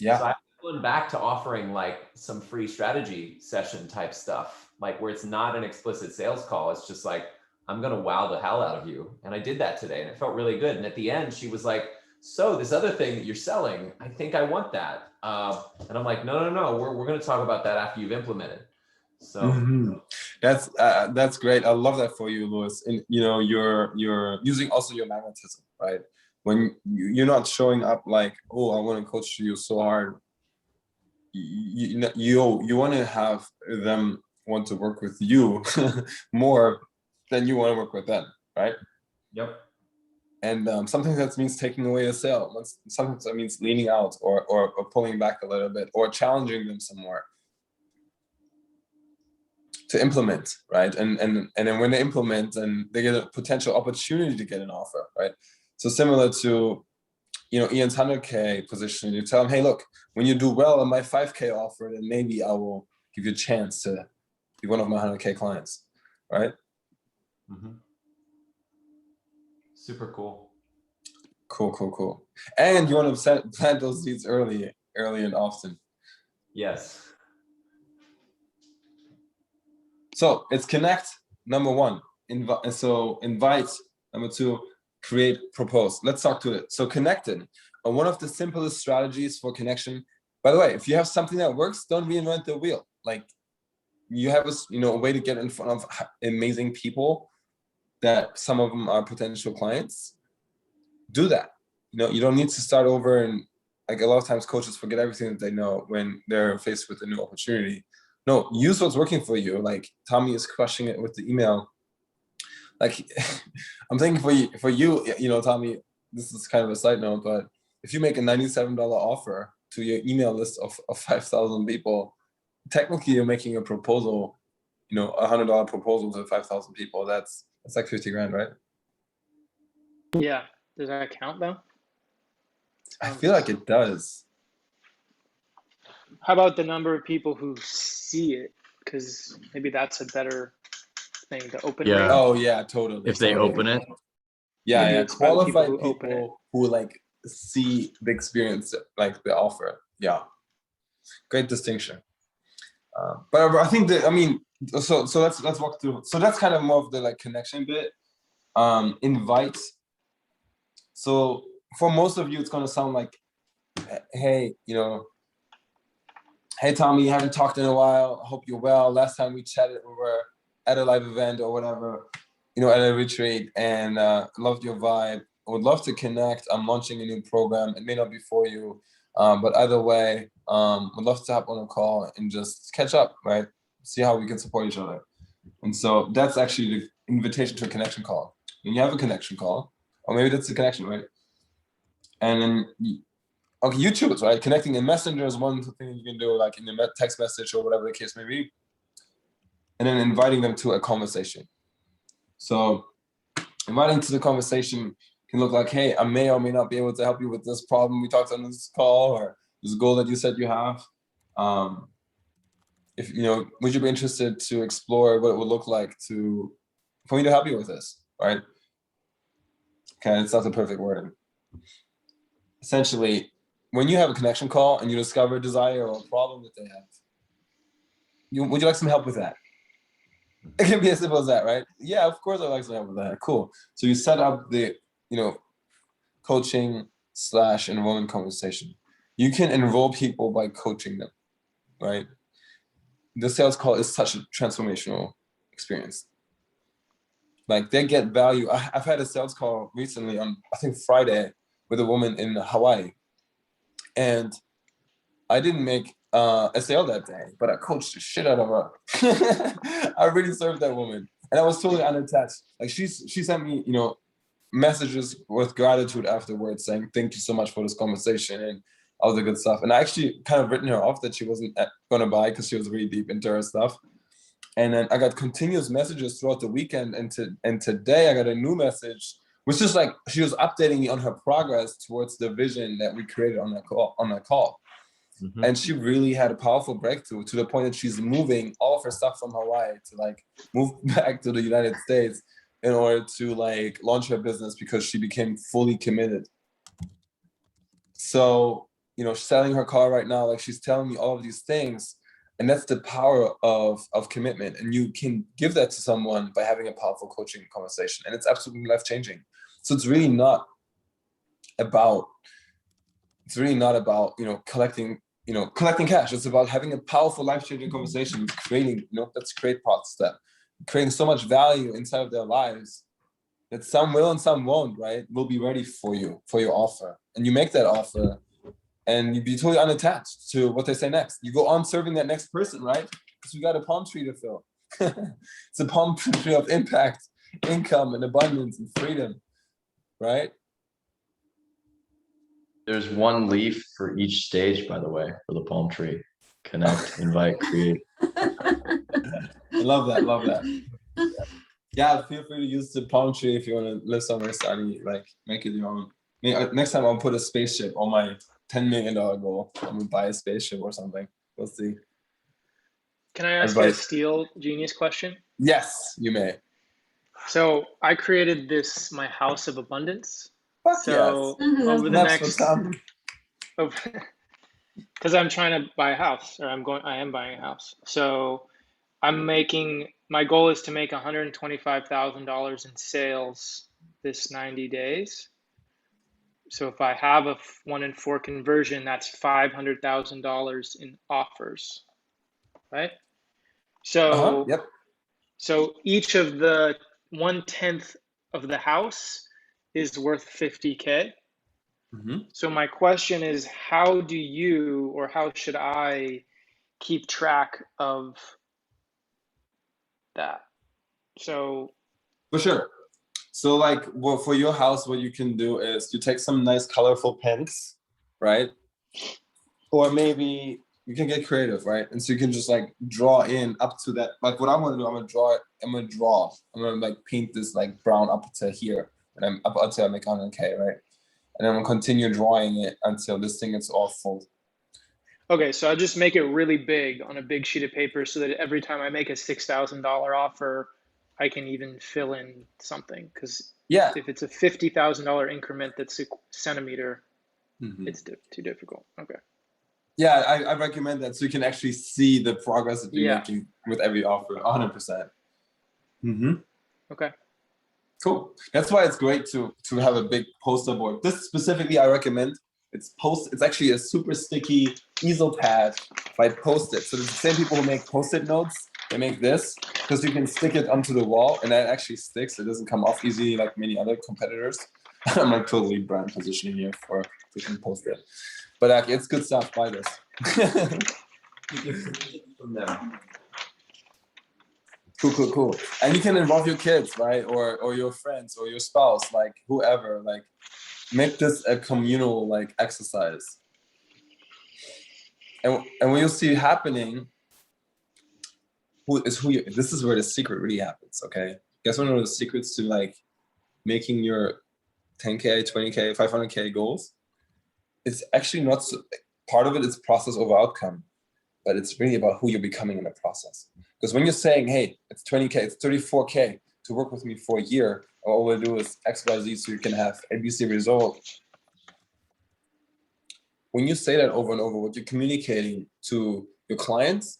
Yeah. So I'm going back to offering like some free strategy session type stuff, like where it's not an explicit sales call. It's just like, I'm going to wow the hell out of you. And I did that today and it felt really good. And at the end, she was like, so this other thing that you're selling, I think I want that. And I'm like, no, we're going to talk about that after you've implemented. So that's great. I love that for you, Louis. And you know, you're using also your magnetism, right? When you're not showing up like, oh, I want to coach you so hard. You want to have them want to work with you more than you want to work with them, right? Yep. And sometimes that means taking away a sale. Sometimes that means leaning out or pulling back a little bit or challenging them some more to implement, right? And then when they implement, and they get a potential opportunity to get an offer, right? So similar to, you know, Ian's 100K position, you tell them, hey, look, when you do well on my 5K offer, then maybe I will give you a chance to be one of my 100K clients, right? Mm-hmm. Super cool. Cool. And you want to plant those seeds early and often. Yes. So it's connect, number 1. Invite, number 2, create, propose. Let's talk to it. So connected. One of the simplest strategies for connection. By the way, if you have something that works, don't reinvent the wheel. Like, you have a way to get in front of amazing people that some of them are potential clients. Do that. You know, you don't need to start over, and like a lot of times coaches forget everything that they know when they're faced with a new opportunity. No, use what's working for you. Like Tommy is crushing it with the email. Like I'm thinking for you, you know, Tommy, this is kind of a side note, but if you make a $97 offer to your email list of 5,000 people, technically you're making a proposal, you know, $100 proposal to 5,000 people. That's like 50 grand, right? Yeah. Does that count though? I feel like it does. How about the number of people who see it? Because maybe that's a better thing to open Yeah. rate. Oh yeah, totally. If they open it. Yeah, Maybe yeah. it's by the people Qualified who open it. people who like see the experience, like the offer. Yeah, great distinction. But I think that, I mean, so let's walk through. So that's kind of more of the like connection bit. Invite. So for most of you, it's gonna sound like, hey, you know, hey Tommy, you haven't talked in a while. Hope you're well. Last time we chatted, we were at a live event or whatever, you know, at a retreat, and loved your vibe. I would love to connect. I'm launching a new program. It may not be for you, but either way, would love to hop on a call and just catch up, right? See how we can support each other. And so that's actually the invitation to a connection call. When you have a connection call, or maybe that's the connection, right? And then, okay, you choose, right? Connecting in Messenger is one thing you can do, like in the text message or whatever the case may be. And then inviting them to a conversation. So inviting to the conversation can look like, hey, I may or may not be able to help you with this problem we talked on this call, or this goal that you said you have. If you know, would you be interested to explore what it would look like for me to help you with this, right? Okay, it's not the perfect wording. Essentially, when you have a connection call and you discover a desire or a problem that they have, would you like some help with that? It can be as simple as that, right? Yeah, of course I'd like some help with that. Cool. So you set up the, you know, coaching / enrollment conversation. You can enroll people by coaching them, right? The sales call is such a transformational experience. Like they get value. I've had a sales call recently on, I think Friday, with a woman in Hawaii. And I didn't make a sale that day, but I coached the shit out of her. I really served that woman. And I was totally unattached. Like she sent me, you know, messages with gratitude afterwards saying, thank you so much for this conversation and all the good stuff. And I actually kind of written her off that she wasn't gonna buy because she was really deep into her stuff. And then I got continuous messages throughout the weekend. And today I got a new message, which is like, she was updating me on her progress towards the vision that we created on that call. Mhm. And she really had a powerful breakthrough to the point that she's moving all of her stuff from Hawaii to like move back to the United States in order to like launch her business because she became fully committed. So, you know, selling her car right now, like she's telling me all of these things. And that's the power of commitment. And you can give that to someone by having a powerful coaching conversation. And it's absolutely life-changing. So it's really not about, you know, collecting cash. It's about having a powerful life-changing conversation, creating, you know, that's a great part step. Creating so much value inside of their lives that some will and some won't, right? Will be ready for you, for your offer. And you make that offer and you be totally unattached to what they say next. You go on serving that next person, right? Because we got a palm tree to fill. It's a palm tree of impact, income, and abundance and freedom, right? There's one leaf for each stage, by the way, for the palm tree. Connect, invite, create. I love that. Yeah, feel free to use the palm tree if you want to live somewhere sunny, like make it your own. Next time I'll put a spaceship on my $10 million goal. I'm gonna buy a spaceship or something. We'll see. Can I ask you a Steel Genius question? Yes, you may. So I created my house of abundance. Fuck so yes. over the That's next, because I'm trying to buy a house, or I am buying a house. So my goal is to make $125,000 in sales this 90 days. So if I have a 1 in 4 conversion, that's $500,000 in offers, right? So, Yep. So each of the 1/10 of the house is worth 50K. Mm-hmm. So my question is, how should I keep track of that? So For sure. So like, well, for your house, what you can do is you take some nice colorful pinks, right? Or maybe you can get creative, right? And so you can just like draw in up to that. Like what I'm gonna do, I'm gonna like paint this like brown up to here, and I'm up until I make 100K, right? And I'm gonna continue drawing it until this thing is all full. Okay, so I just make it really big on a big sheet of paper so that every time I make a $6,000 offer, I can even fill in something. Because if it's a $50,000 increment that's a centimeter, it's too difficult. Okay. Yeah, I recommend that so you can actually see the progress that you're making with every offer, 100%. Okay. Cool. That's why it's great to have a big poster board. This specifically I recommend. It's actually a super sticky easel pad by Post-it. So the same people who make Post-it notes, they make this because you can stick it onto the wall and that actually sticks. It doesn't come off easily like many other competitors. I'm like totally brand positioning here for freaking Post-it. But it's good stuff. Buy this. Cool. And you can involve your kids, right? Or your friends or your spouse, like whoever, like make this a communal like exercise. And what you'll see happening, this is where the secret really happens, okay? Guess one of the secrets to like making your 10K, 20K, 500K goals? It's actually not part of it is process over outcome, but it's really about who you're becoming in the process. Because when you're saying, hey, it's 20K, it's 34K to work with me for a year, all we'll do is X, Y, Z so you can have ABC result. When you say that over and over, what you're communicating to your clients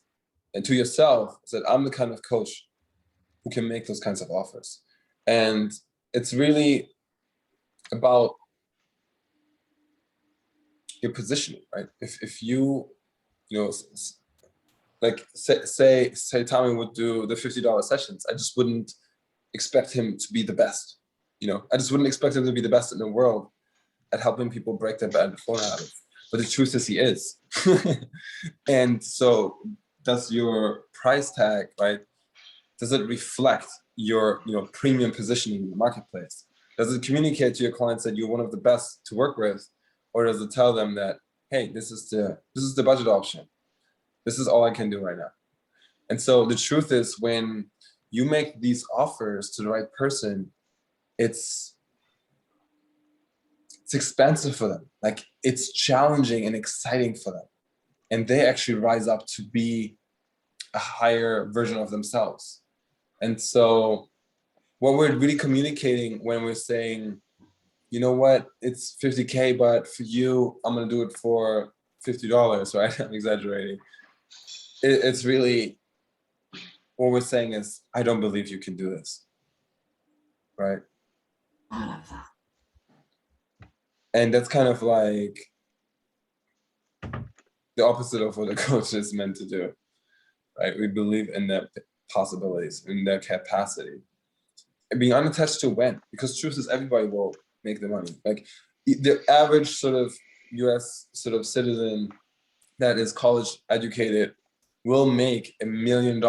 and to yourself is that I'm the kind of coach who can make those kinds of offers. And it's really about your positioning, right? If you know, like say Tommy would do the $50 sessions, I just wouldn't expect him to be the best. You know, I just wouldn't expect him to be the best in the world at helping people break their bad phone habits. But the truth is he is. And so does your price tag, right? Does it reflect your, you know, premium positioning in the marketplace? Does it communicate to your clients that you're one of the best to work with? Or does it tell them that, hey, this is the budget option. This is all I can do right now. And so the truth is, when you make these offers to the right person, it's expensive for them. Like, it's challenging and exciting for them. And they actually rise up to be a higher version of themselves. And so what we're really communicating when we're saying, you know what, it's 50K, but for you, I'm gonna do it for $50, right? I'm exaggerating. It's really, what we're saying is, I don't believe you can do this, right? I love that. And that's kind of like the opposite of what a coach is meant to do, right? We believe in their possibilities, in their capacity, and being unattached to when, because truth is everybody will make the money. Like, the average sort of US sort of citizen that is college educated will make $1 million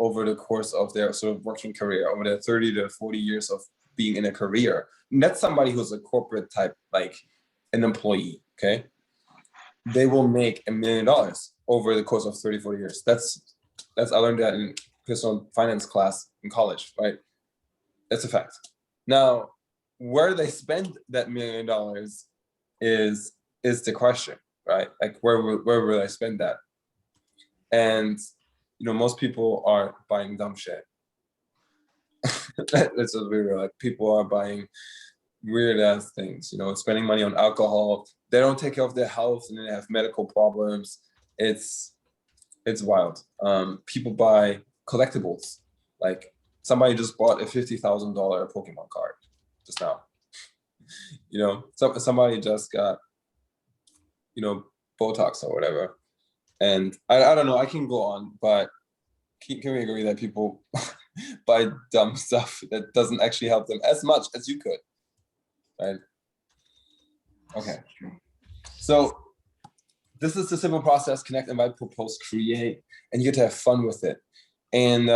over the course of their sort of working career, over their 30 to 40 years of being in a career. And that's somebody who's a corporate type, like an employee, okay? They will make $1 million over the course of 30, 40 years. That's I learned that in personal finance class in college, right? That's a fact. Now, where they spend that $1 million is the question, right? Like, where will I spend that? And, you know, most people are buying dumb shit. That's what we were like. People are buying weird ass things, you know, spending money on alcohol. They don't take care of their health and they have medical problems. It's wild. People buy collectibles. Like, somebody just bought a $50,000 Pokemon card just now. You know, somebody just got, you know, Botox or whatever. And I don't know, I can go on, but can we agree that people buy dumb stuff that doesn't actually help them as much as you could, right? Okay. So this is the simple process: connect, invite, propose, create, and you get to have fun with it. And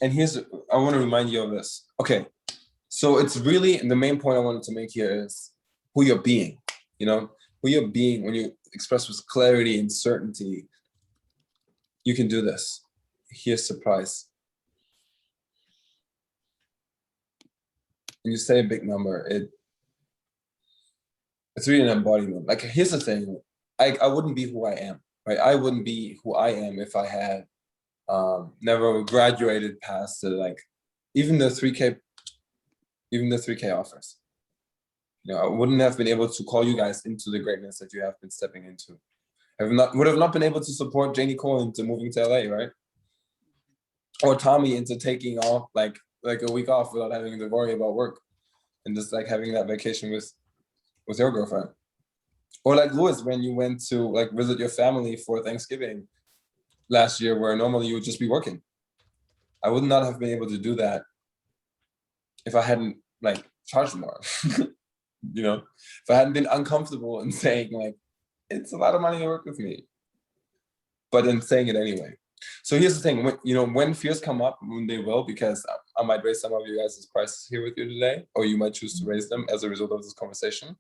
here's, I want to remind you of this. Okay, so it's really, the main point I wanted to make here is who you're being, you know, who you're being. When you express with clarity and certainty, you can do this. Here's surprise. When you say a big number, it's really an embodiment. Like, here's the thing, I wouldn't be who I am, right? I wouldn't be who I am if I had never graduated past the, like, even the 3K offers. You know, I wouldn't have been able to call you guys into the greatness that you have been stepping into. Would have not been able to support Janie Cole into moving to LA, right? Or Tommy into taking off like a week off without having to worry about work, and just like having that vacation with your girlfriend. Or like Louis, when you went to like visit your family for Thanksgiving last year, where normally you would just be working. I would not have been able to do that if I hadn't like charged more. You know, if I hadn't been uncomfortable in saying like, it's a lot of money to work with me, but then saying it anyway. So here's the thing, when fears come up, when they will, because I might raise some of you guys' prices here with you today, or you might choose to raise them as a result of this conversation.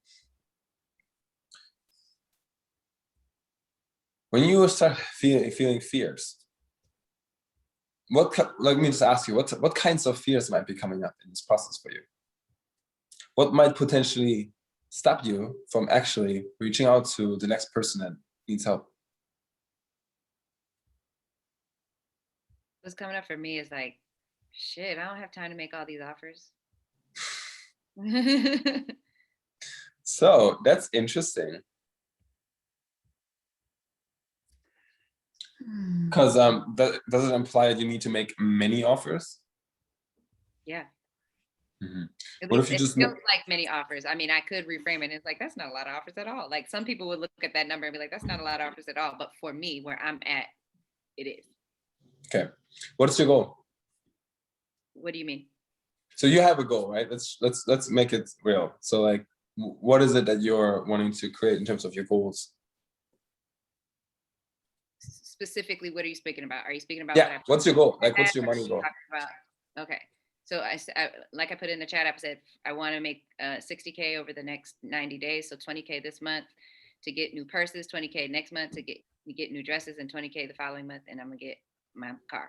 When you start feeling fears, let me just ask you, what kinds of fears might be coming up in this process for you? What might potentially stop you from actually reaching out to the next person that needs help? What's coming up for me is like, shit, I don't have time to make all these offers. So that's interesting. Because does it imply that you need to make many offers? Yeah. Mm-hmm. At What least if you it just feels like many offers. I mean, I could reframe it. It's like, that's not a lot of offers at all. Like, some people would look at that number and be like, that's not a lot of offers at all. But for me, where I'm at, it is. Okay. What's your goal? What do you mean? So you have a goal, right? Let's make it real. So like, what is it that you're wanting to create in terms of your goals? Specifically, what are you speaking about? Are you speaking about Yeah. What's your goal? Like, what's your What are money you goal? talking about? Okay. So like I put in the chat, I said I want to make 60K over the next 90 days. So 20K this month to get new purses, 20K next month to get new dresses, and 20K the following month, and I'm gonna get my car.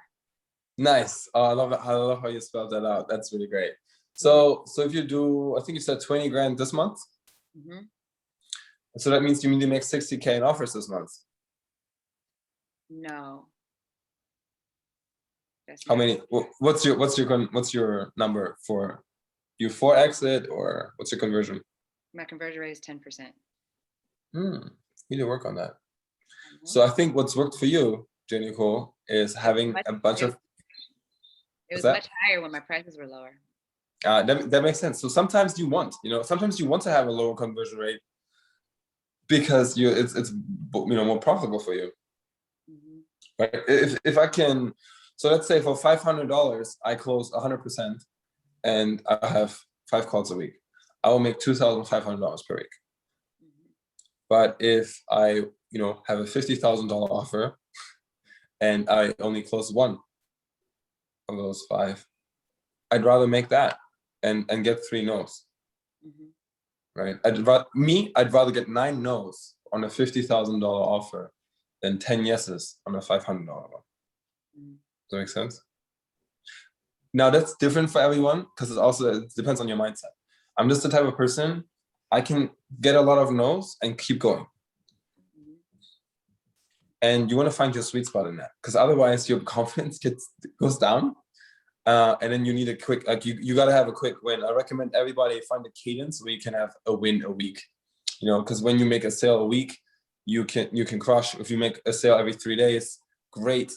Nice. I love it. I love how you spelled that out. That's really great. So if you do, I think you said 20 grand this month. Mm-hmm. So that means you need to make 60K in offers this month. No. How many? What's your number for you 4x it, or what's your conversion? My conversion rate is 10%. You need to work on that. So I think what's worked for you, Jenny Cole, is having a bunch of. It was much higher when my prices were lower. That makes sense. So sometimes sometimes you want to have a lower conversion rate because it's more profitable for you. Mm-hmm. Right? If I can, so let's say for $500 I close 100% and I have 5 calls a week, I will make $2,500 per week. Mm-hmm. But if I have a $50,000 offer and I only close 1 of those 5, I'd rather make that and get 3 no's. Mm-hmm. Right? I'd rather get 9 no's on a $50,000 offer than 10 yeses on a $500 one. Mm-hmm. Does that make sense? Now that's different for everyone because it depends on your mindset. I'm just the type of person, I can get a lot of no's and keep going. Mm-hmm. And you want to find your sweet spot in that, because otherwise your confidence goes down. And then you need a quick, like you got to have a quick win. I recommend everybody find a cadence where you can have a win a week, because when you make a sale a week, you can crush. If you make a sale every 3 days, great.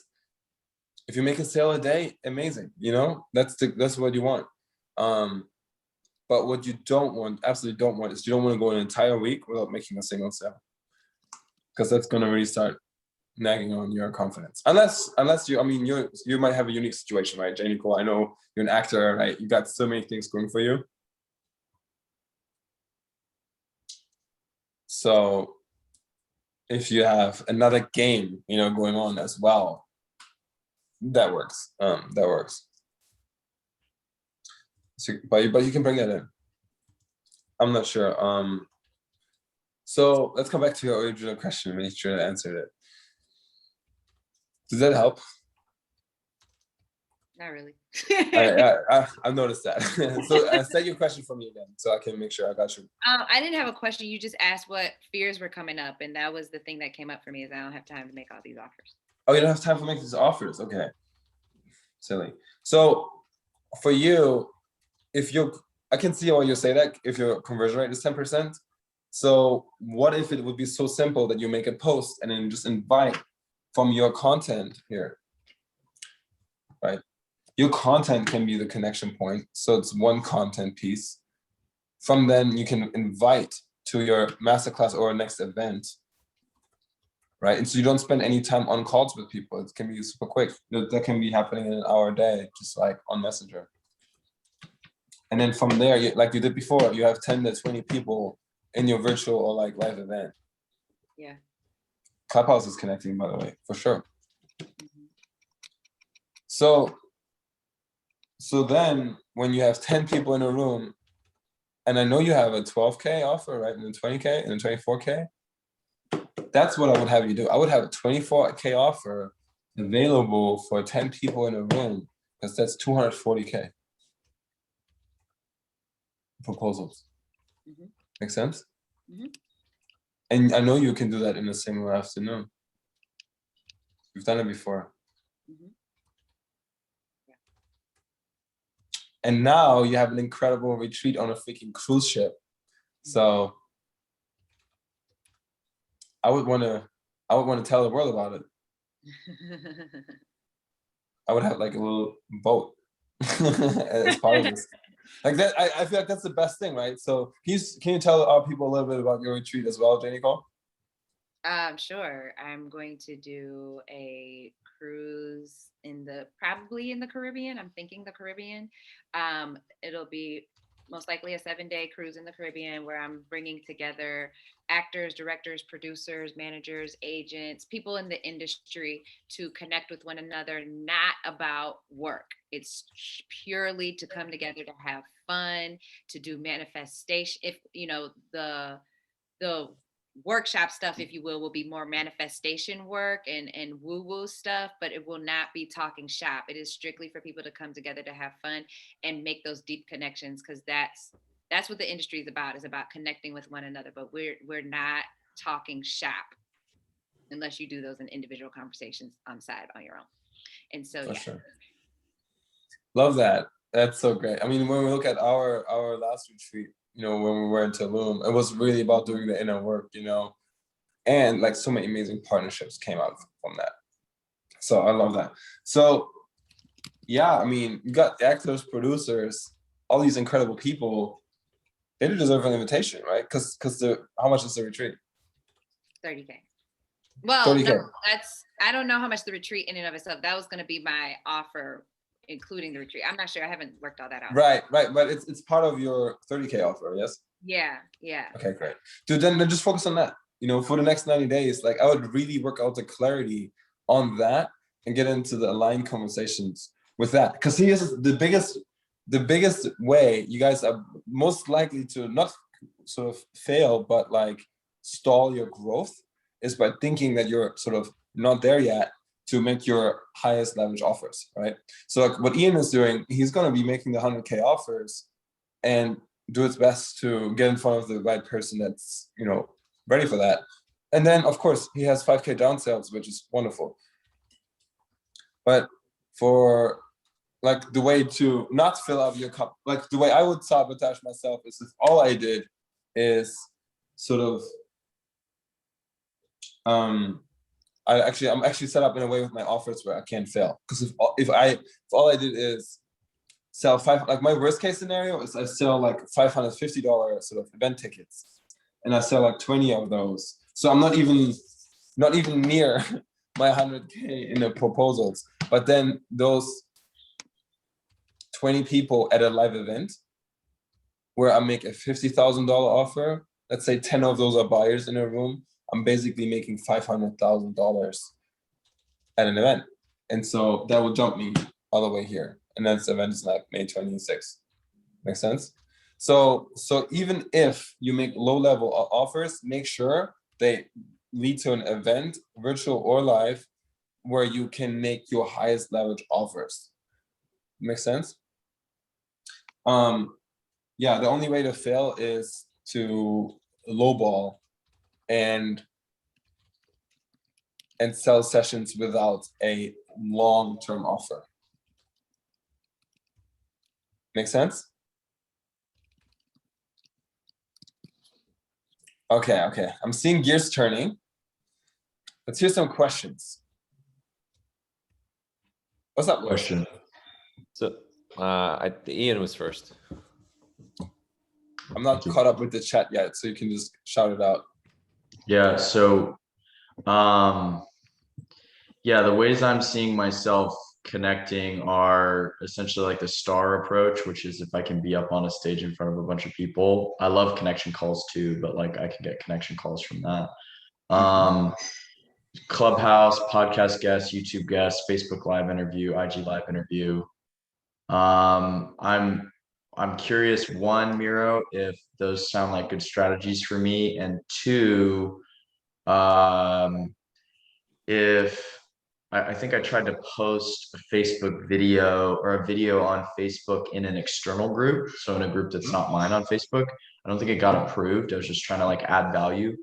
If you make a sale a day, amazing. That's what you want. But what you absolutely don't want, is you don't want to go an entire week without making a single sale, because that's going to really start nagging on your confidence. Unless you might have a unique situation, right, Jane Nicole? I know you're an actor, right? You got so many things going for you. So if you have another game, going on as well, that works. That works. So, but you can bring that in. I'm not sure. So let's come back to your original question. Make sure I answered it. Does that help? Not really. I've noticed that. So say your question for me again, so I can make sure I got you. I didn't have a question. You just asked what fears were coming up, and that was the thing that came up for me, is I don't have time to make all these offers. Oh, you don't have time to make these offers? Okay. Silly. So for you, I can see why you say that if your conversion rate is 10%. So what if it would be so simple that you make a post and then just invite from your content here, right? Your content can be the connection point. So it's one content piece. From then you can invite to your masterclass or next event, right? And so you don't spend any time on calls with people. It can be super quick. That can be happening in an hour a day, just like on Messenger. And then from there, like you did before, you have 10 to 20 people in your virtual or like live event. Yeah. Clubhouse is connecting, by the way, for sure. Mm-hmm. So then when you have 10 people in a room, and I know you have a 12K offer, right? And then 20K and then 24K. That's what I would have you do. I would have a 24K offer available for 10 people in a room, because that's 240K proposals. Mm-hmm. Make sense? Mm-hmm. And I know you can do that in a single afternoon. You've done it before. Mm-hmm. Yeah. And now you have an incredible retreat on a freaking cruise ship. So I would want to tell the world about it. I would have like a little boat as part of this. Like that, I feel like that's the best thing, right? So can you tell our people a little bit about your retreat as well, Jane Nicole? Sure. I'm going to do a cruise probably in the Caribbean. I'm thinking the Caribbean. It'll be most likely a 7-day cruise in the Caribbean where I'm bringing together actors, directors, producers, managers, agents, people in the industry to connect with one another, not about work. It's purely to come together to have fun, to do manifestation. If you know the workshop stuff, if you will be more manifestation work and woo woo stuff, but it will not be talking shop. It is strictly for people to come together to have fun and make those deep connections, because that's what the industry is about connecting with one another. But we're not talking shop unless you do those in individual conversations on the side on your own. And so For yeah. sure. Love that. That's so great. I mean, when we look at our last retreat, you know, when we were in Tulum, it was really about doing the inner work, you know, and like so many amazing partnerships came out from that. So I love that. So yeah, I mean, you got actors, producers, all these incredible people. They deserve an invitation, right? Because how much is the retreat? 30K. Well, 30K. no, I don't know how much the retreat in and of itself. That was going to be my offer, including the retreat. I'm not sure. I haven't worked all that out. Right. But it's part of your 30K offer, yes? Yeah. Okay, great. Dude, then just focus on that. You know, for the next 90 days, like I would really work out the clarity on that and get into the aligned conversations with that. Because here's the biggest way you guys are most likely to not sort of fail, but like stall your growth is by thinking that you're sort of not there yet to make your highest leverage offers, right? So like what Ian is doing, he's going to be making the 100K offers and do its best to get in front of the right person that's, you know, ready for that. And then of course he has 5K down sales, which is wonderful. But for like the way to not fill up your cup, like the way I would sabotage myself is if all I did is sort of, I'm actually set up in a way with my offers where I can't fail. Because if all I did is sell like my worst case scenario is I sell like $550 sort of event tickets, and I sell like 20 of those. So I'm not even near my 100K in the proposals. But then those 20 people at a live event where I make a $50,000 offer, let's say 10 of those are buyers in a room, I'm basically making $500,000 at an event. And so that will jump me all the way here. And then this event is like May 26th. Make sense? So even if you make low-level offers, make sure they lead to an event, virtual or live, where you can make your highest leverage offers. Make sense? Yeah, the only way to fail is to lowball and sell sessions without a long-term offer. Make sense? Okay. I'm seeing gears turning. Let's hear some questions. What's up? Question. So Ian was first. I'm not caught up with the chat yet, so you can just shout it out. Yeah, so yeah, the ways I'm seeing myself connecting are essentially like the star approach, which is if I can be up on a stage in front of a bunch of people. I love connection calls too, but like I can get connection calls from that. Clubhouse, podcast guests, YouTube guests, Facebook Live interview, IG Live interview. I'm curious, one, Miro, if those sound like good strategies for me, and two, if I think I tried to post a Facebook video or a video on Facebook in an external group, so in a group that's not mine on Facebook. I don't think it got approved. I was just trying to like add value.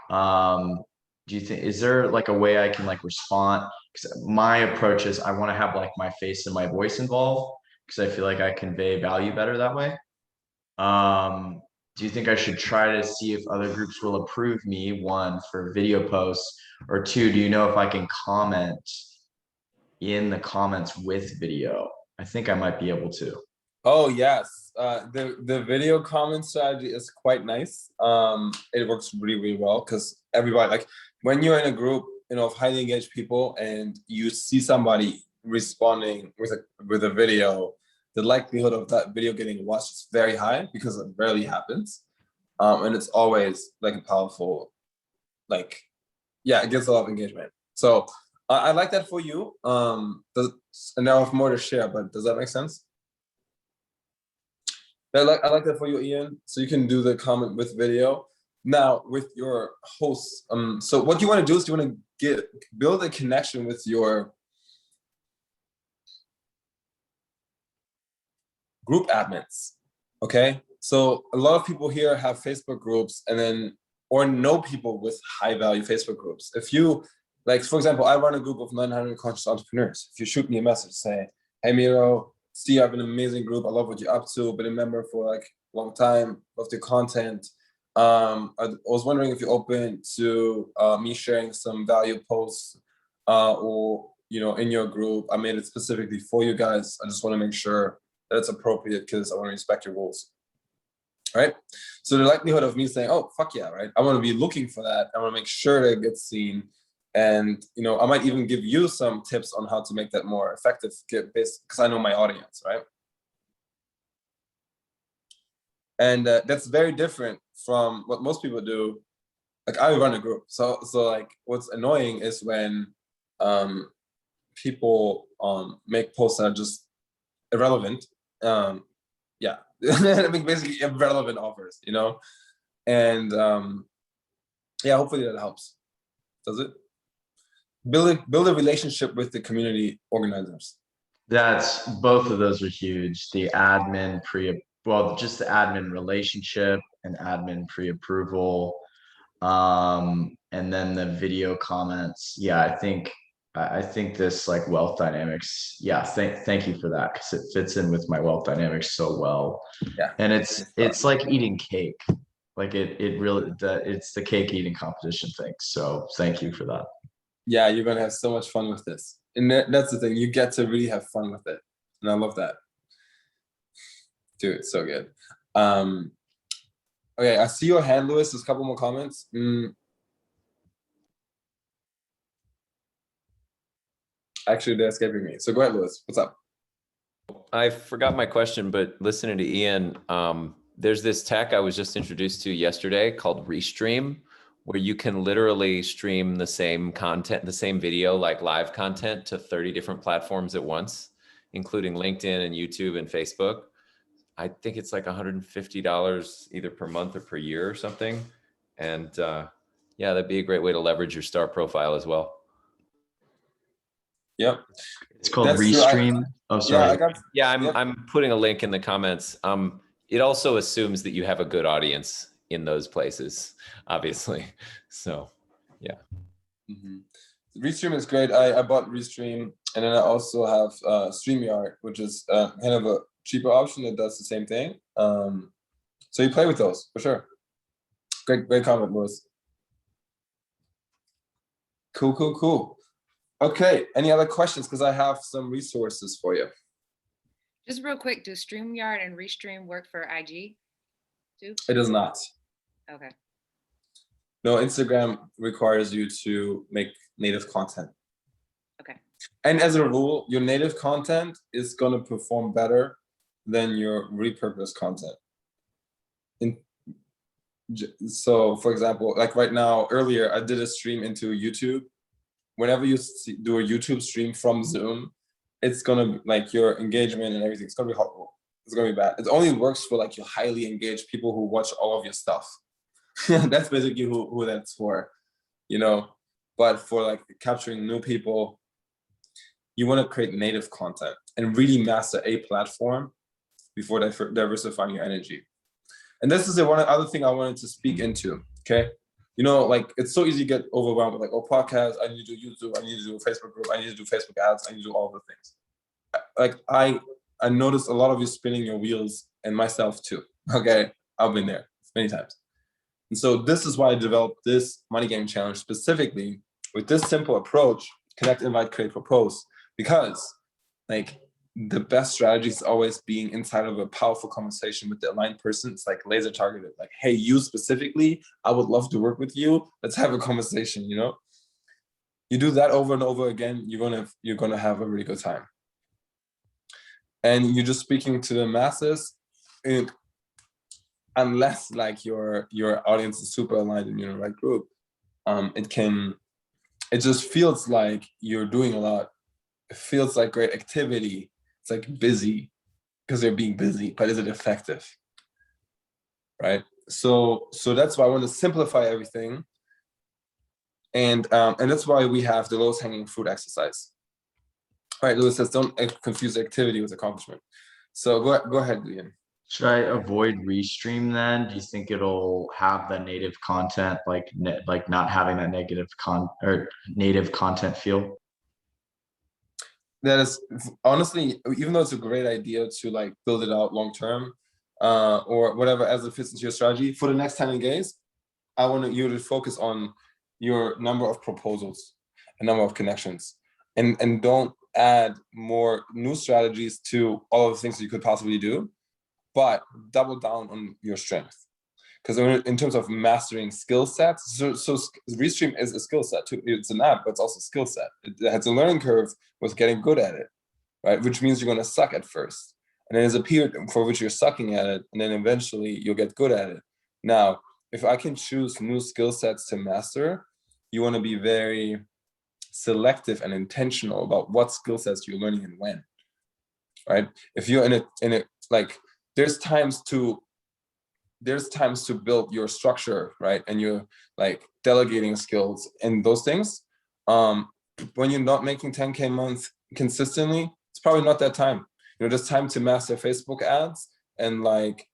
Do you think, is there like a way I can like respond? Because my approach is I want to have like my face and my voice involved, because I feel like I convey value better that way. Do you think I should try to see if other groups will approve me, one, for video posts, or two, do you know if I can comment in the comments with video? I think I might be able to. Oh yes, the video comment strategy is quite nice. It works really well because everybody, like when you're in a group, of highly engaged people and you see somebody responding with a video, the likelihood of that video getting watched is very high because it rarely happens. And it's always like a powerful, it gets a lot of engagement. So I like that for you. And now I have more to share, but does that make sense? I like that for you, Ian. So you can do the comment with video. Now with your hosts, so what you want to do is you want to build a connection with your group admins. Okay, so a lot of people here have Facebook groups or know people with high value Facebook groups. If you, for example, I run a group of 900 conscious entrepreneurs. If you shoot me a message, say, hey Miro, see, I have an amazing group. I love what you're up to. Been a member for a long time. Love the content. I was wondering if you're open to me sharing some value posts or, in your group. I made it specifically for you guys. I just want to make sure that it's appropriate because I want to respect your rules. All right. So the likelihood of me saying, oh, fuck yeah, right? I want to be looking for that. I want to make sure that it gets seen. And, I might even give you some tips on how to make that more effective because I know my audience, right? And that's very different from what most people do. I run a group. So what's annoying is when people make posts that are just irrelevant. Basically irrelevant offers, and hopefully that helps. Does it? Build a relationship with the community organizers. That's both of those are huge. The admin just the admin relationship and admin pre-approval, and then the video comments. Yeah, I think this wealth dynamics. Yeah, thank you for that because it fits in with my wealth dynamics so well. Yeah, and it's like eating cake. It really it's the cake eating competition thing. So thank you for that. Yeah, you're gonna have so much fun with this, and that's the thing. You get to really have fun with it, and I love that. Dude, so good. Okay, I see your hand, Lewis. There's a couple more comments. Actually, they're escaping me. So go ahead, Lewis. What's up? I forgot my question, but listening to Ian, there's this tech I was just introduced to yesterday called Restream, where you can literally stream the same content, the same video, live content to 30 different platforms at once, including LinkedIn and YouTube and Facebook. I think it's $150 either per month or per year or something. And that'd be a great way to leverage your star profile as well. Yep. It's called Restream. Oh, sorry. I'm putting a link in the comments. It also assumes that you have a good audience in those places, obviously. So, yeah. Restream is great. I bought Restream, and then I also have StreamYard, which is kind of a cheaper option that does the same thing. So you play with those for sure. Great comment, Lewis. Cool. Okay, any other questions? Because I have some resources for you. Just real quick, do StreamYard and Restream work for IG too? It does not. Okay. No, Instagram requires you to make native content. Okay. And as a rule, your native content is going to perform better than your repurposed content. So, for example, right now, earlier, I did a stream into YouTube. Whenever you do a YouTube stream from Zoom, it's going to, your engagement and everything, it's going to be horrible. It's going to be bad. It only works for, your highly engaged people who watch all of your stuff. That's basically who that's for, But for, capturing new people, you want to create native content and really master a platform before diversifying your energy. And this is the one other thing I wanted to speak into, okay? It's so easy to get overwhelmed with podcast, I need to do YouTube, I need to do a Facebook group, I need to do Facebook ads, I need to do all the things. I noticed a lot of you spinning your wheels, and myself too, okay? I've been there many times. And so this is why I developed this Money Game Challenge specifically with this simple approach: connect, invite, create, propose. Because the best strategy is always being inside of a powerful conversation with the aligned person. It's like laser targeted, like, hey, you specifically, I would love to work with you. Let's have a conversation, you know? You do that over and over again, you're gonna have a really good time. And you're just speaking to the masses, unless like your audience is super aligned and you're in the right group, it just feels like you're doing a lot. It feels like great activity. It's like busy because they're being busy, but is it effective? Right? So that's why I want to simplify everything. And that's why we have the lowest hanging fruit exercise. All right, Lewis says, don't confuse activity with accomplishment. So go ahead, Ian. Should I avoid Restream then? Do you think it'll have the native content, like not having that native content feel? That is honestly, even though it's a great idea to like build it out long term, or whatever as it fits into your strategy, for the next 10 days, I want you to focus on your number of proposals, a number of connections, and don't add more new strategies to all of the things that you could possibly do, but double down on your strength. Because in terms of mastering skill sets, so Restream is a skill set too. It's an app, but it's also a skill set. It has a learning curve with getting good at it, right? Which means you're going to suck at first. And then there's a period for which you're sucking at it, and then eventually you'll get good at it. Now, if I can choose new skill sets to master, you want to be very selective and intentional about what skill sets you're learning and when, right? If you're in it, like there's times to build your structure, right? And you're like delegating skills and those things. When you're not making 10K a month consistently, it's probably not that time. You know, there's time to master Facebook ads and like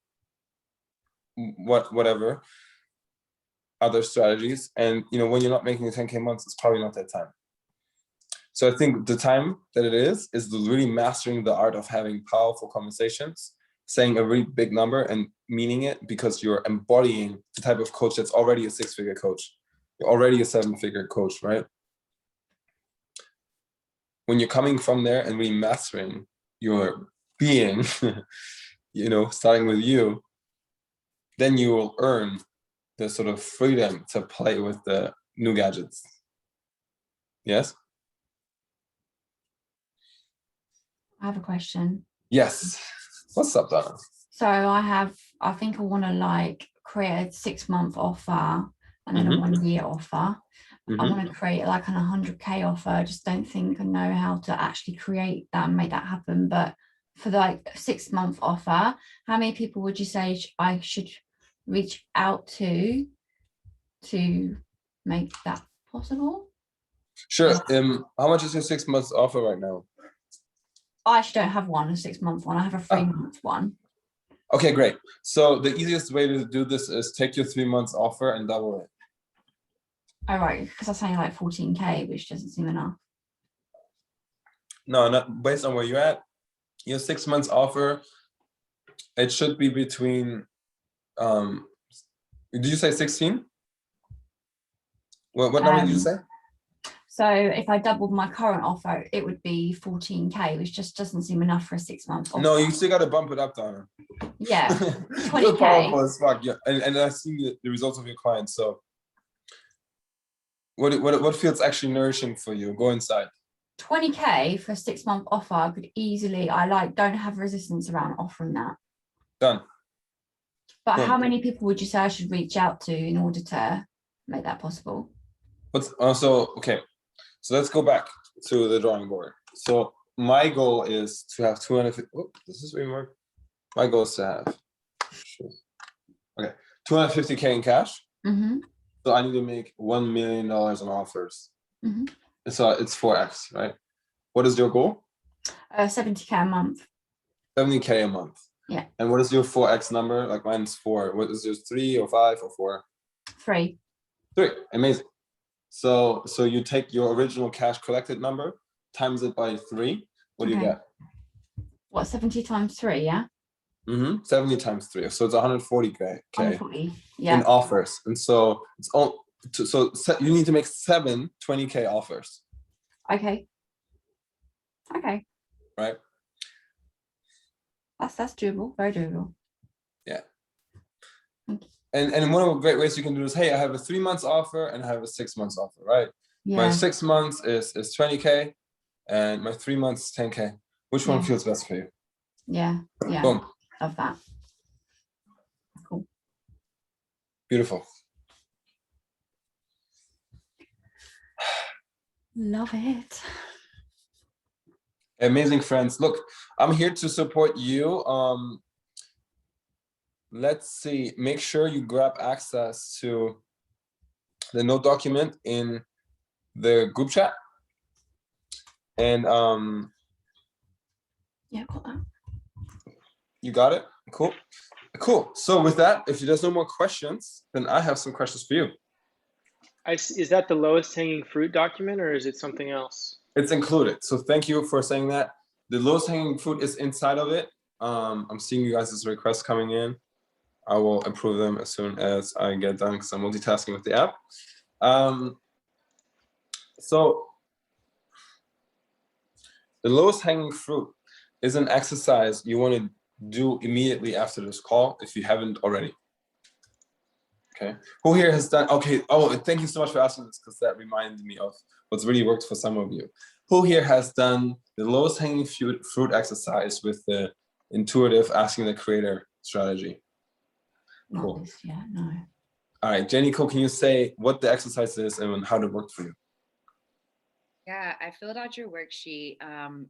whatever other strategies. And you know, when you're not making 10K a month, it's probably not that time. So I think the time that it is really mastering the art of having powerful conversations, saying a really big number and meaning it, because you're embodying the type of coach that's already a 6-figure coach. You're already a 7-figure coach, right? When you're coming from there and really mastering your being, you know, starting with you, then you will earn the sort of freedom to play with the new gadgets. Yes? I have a question. Yes. What's up, Donna? So I think I want to like create a 6-month offer and then a 1-year offer. I want to create like an 100K offer. I just don't think I know how to actually create that and make that happen. But for the like 6-month offer, how many people would you say I should reach out to make that possible? Sure. How much is your 6 months offer right now? I actually don't have one, a 6-month one. I have a 3-month one. Okay, great. So the easiest way to do this is take your 3 months offer and double it. All right, because I'm saying like 14K, which doesn't seem enough. No, not based on where you're at. Your 6 months offer, it should be between, did you say 16? What number did you say? So if I doubled my current offer, it would be 14K, which just doesn't seem enough for a 6-month offer. No, you still got to bump it up, Donna. Yeah, 20K. You're powerful as fuck. Yeah, and I've seen the results of your clients. So what feels actually nourishing for you? Go inside. 20K for a 6-month offer, I could easily, I don't have resistance around offering that. Done. But how many people would you say I should reach out to in order to make that possible? What's also, okay, so let's go back to the drawing board. So my goal is to have 250, this is way more. My goal is to have, okay, 250K in cash. So I need to make $1 million in offers. So it's 4X, right? What is your goal? 70K a month. 70K a month. Yeah. And what is your 4X number? Like mine's 4. What is yours? 3 or 5 or 4? 3. 3. Amazing. So you take your original cash collected number, times it by 3. What do you get? What, 70 times 3, yeah? 70 times 3. So it's 140K 140, yeah. in offers. And so it's all, so you need to make 7 20K offers. Okay. Right. That's doable, very doable. Yeah. Thank you. And one of the great ways you can do is, hey, I have a 3 months offer and I have a 6 months offer, right? My Yeah, 6 months is 20K and my 3 months is 10K. Which one Yeah. feels best for you? yeah, Boom. love that. Cool. Beautiful. Love it. Amazing friends. Look, I'm here to support you. Let's see, make sure you grab access to the note document in the group chat. And Yeah, got that. you got it? Cool. Cool. So with that, if there's no more questions, then I have some questions for you. Is that the lowest hanging fruit document, or is it something else? It's included. So thank you for saying that. The lowest hanging fruit is inside of it. I'm seeing you guys' requests coming in. I will approve them as soon as I get done because I'm multitasking with the app. So the lowest hanging fruit is an exercise you want to do immediately after this call if you haven't already. Okay. Who here has done, okay, oh, thank you so much for asking this because that reminded me of what's really worked for some of you. Who here has done the lowest hanging fruit exercise with the intuitive asking the creator strategy? Not Cool. this yet, no. All right, Jenny, can you say what the exercise is and how it worked for you? Yeah, I filled out your worksheet.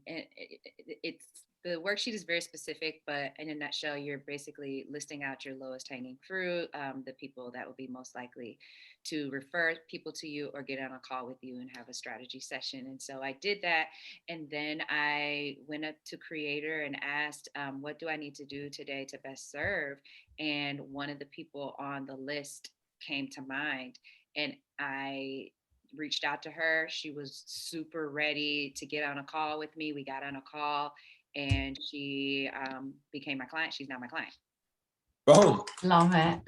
It's the worksheet is very specific, but in a nutshell, you're basically listing out your lowest hanging fruit, the people that will be most likely to refer people to you or get on a call with you and have a strategy session. And so I did that. And then I went up to Creator and asked, what do I need to do today to best serve? And one of the people on the list came to mind. And I reached out to her. She was super ready to get on a call with me. We got on a call and she became my client. She's now my client. Boom. Love it.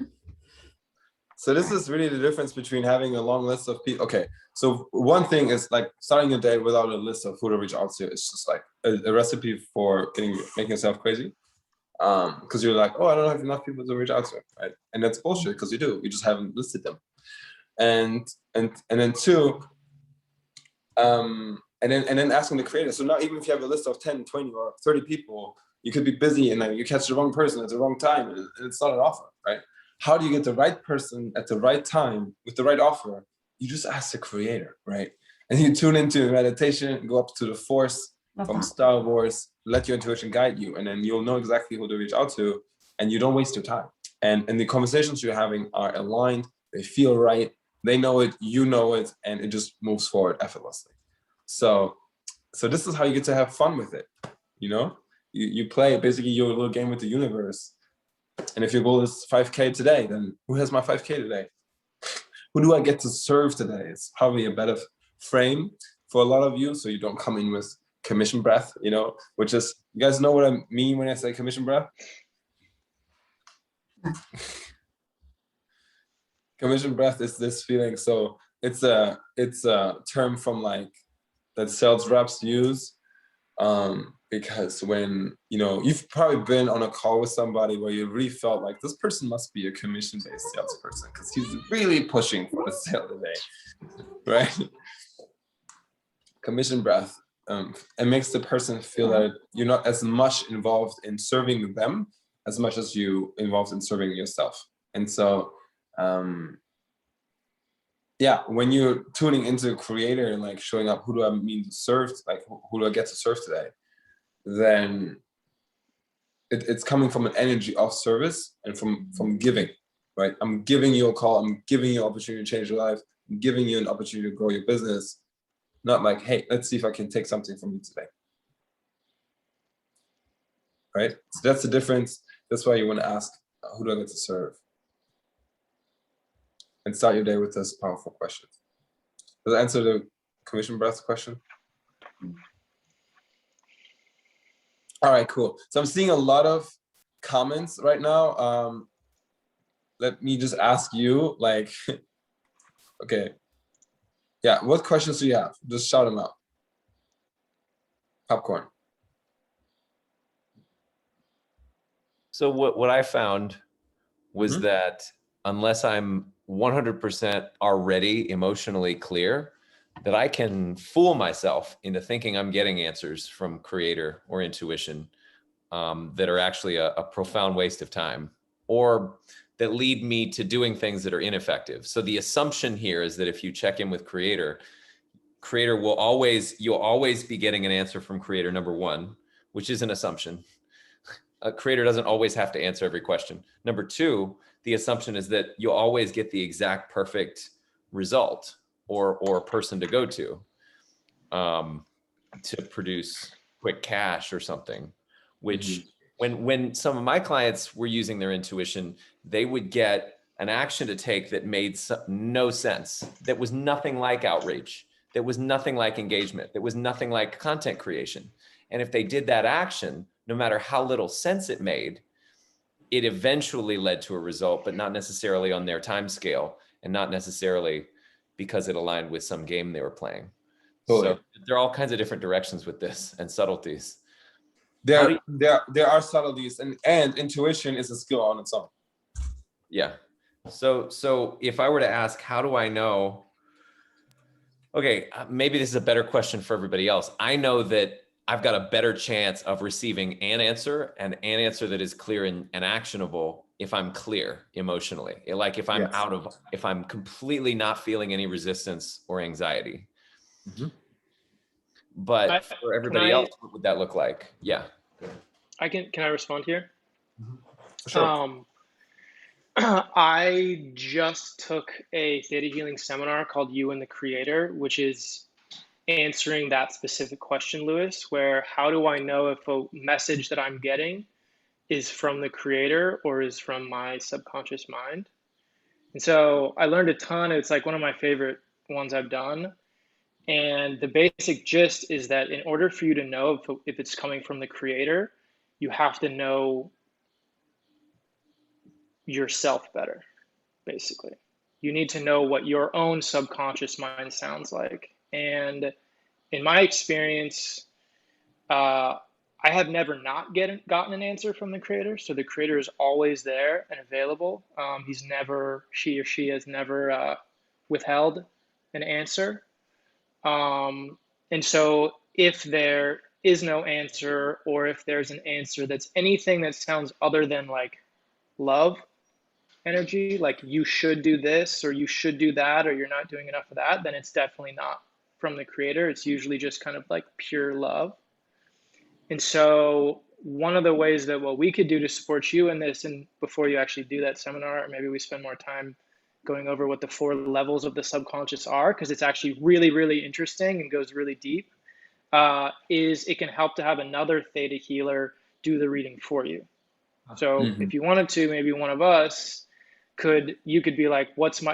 So this is really the difference between having a long list of people. Okay, so one thing is like starting your day without a list of who to reach out to. It's just like a recipe for making yourself crazy. Because you're like, oh, I don't have enough people to reach out to, right? And that's bullshit because you do. You just haven't listed them. And then two, and then asking the creator. So now even if you have a list of 10, 20, or 30 people, you could be busy and then you catch the wrong person at the wrong time and it's not an offer, right? How do you get the right person at the right time with the right offer? You just ask the creator, right? And you tune into meditation, go up to the force from Star Wars, let your intuition guide you, and then you'll know exactly who to reach out to, and you don't waste your time. And the conversations you're having are aligned, they feel right, they know it, you know it, and it just moves forward effortlessly. So this is how you get to have fun with it, you know? You play basically your little game with the universe. And if your goal is 5K today, then who has my 5K today? Who do I get to serve today? It's probably a better frame for a lot of you, so you don't come in with commission breath, you know, which is, you guys know what I mean when I say commission breath? Commission breath is this feeling. So it's a term from like that sales reps use. Because when, you know, you've probably been on a call with somebody where you really felt like this person must be a commission-based salesperson because he's really pushing for the sale today, right? Commission breath, it makes the person feel that you're not as much involved in serving them as much as you involved in serving yourself. And so, yeah, when you're tuning into creator and like showing up, who do I mean to serve? Like, who do I get to serve today? Then it's coming from an energy of service and from giving, right? I'm giving you a call. I'm giving you an opportunity to change your life. I'm giving you an opportunity to grow your business. Not like, hey, let's see if I can take something from you today, right? So that's the difference. That's why you want to ask, who do I get to serve? And start your day with this powerful question. Does that answer the commission breath question? All right, cool. So I'm seeing a lot of comments right now. Let me just ask you, like, okay. Yeah, what questions do you have? Just shout them out. Popcorn. So what I found was Mhm. that unless I'm 100% already emotionally clear, that I can fool myself into thinking I'm getting answers from creator or intuition that are actually a profound waste of time, or that lead me to doing things that are ineffective. So the assumption here is that if you check in with creator you'll always be getting an answer from creator, number one, which is an assumption. A creator doesn't always have to answer every question. Number two, the assumption is that you'll always get the exact perfect result or person to go to produce quick cash or something, which when some of my clients were using their intuition, they would get an action to take that made no sense, that was nothing like outreach, that was nothing like engagement, that was nothing like content creation. And if they did that action, no matter how little sense it made, it eventually led to a result, but not necessarily on their time scale and not necessarily because it aligned with some game they were playing. Totally. So there are all kinds of different directions with this and subtleties. There are subtleties, and intuition is a skill on its own. Yeah. So if I were to ask, how do I know? Okay, maybe this is a better question for everybody else. I know that I've got a better chance of receiving an answer that is clear and actionable if I'm clear emotionally. Like if I'm if I'm completely not feeling any resistance or anxiety. Mm-hmm. But for everybody else, what would that look like? Yeah. Can I respond here? Sure. I just took a theta healing seminar called You and the Creator, which is answering that specific question, Lewis, where how do I know if a message that I'm getting is from the creator or is from my subconscious mind? And so I learned a ton. It's like one of my favorite ones I've done. And the basic gist is that in order for you to know if it's coming from the creator, you have to know yourself better, basically. You need to know what your own subconscious mind sounds like. And in my experience, I have never not gotten an answer from the creator. So the creator is always there and available. He or she has never withheld an answer. And so if there is no answer, or if there's an answer that's anything that sounds other than like love energy, like you should do this or you should do that or you're not doing enough of that, then it's definitely not from the creator. It's usually just kind of like pure love. And so one of the ways that what we could do to support you in this, and before you actually do that seminar, or maybe we spend more time going over what the 4 levels of the subconscious are, because it's actually really, really interesting and goes really deep, is it can help to have another theta healer do the reading for you. So if you wanted to, maybe one of us could be like,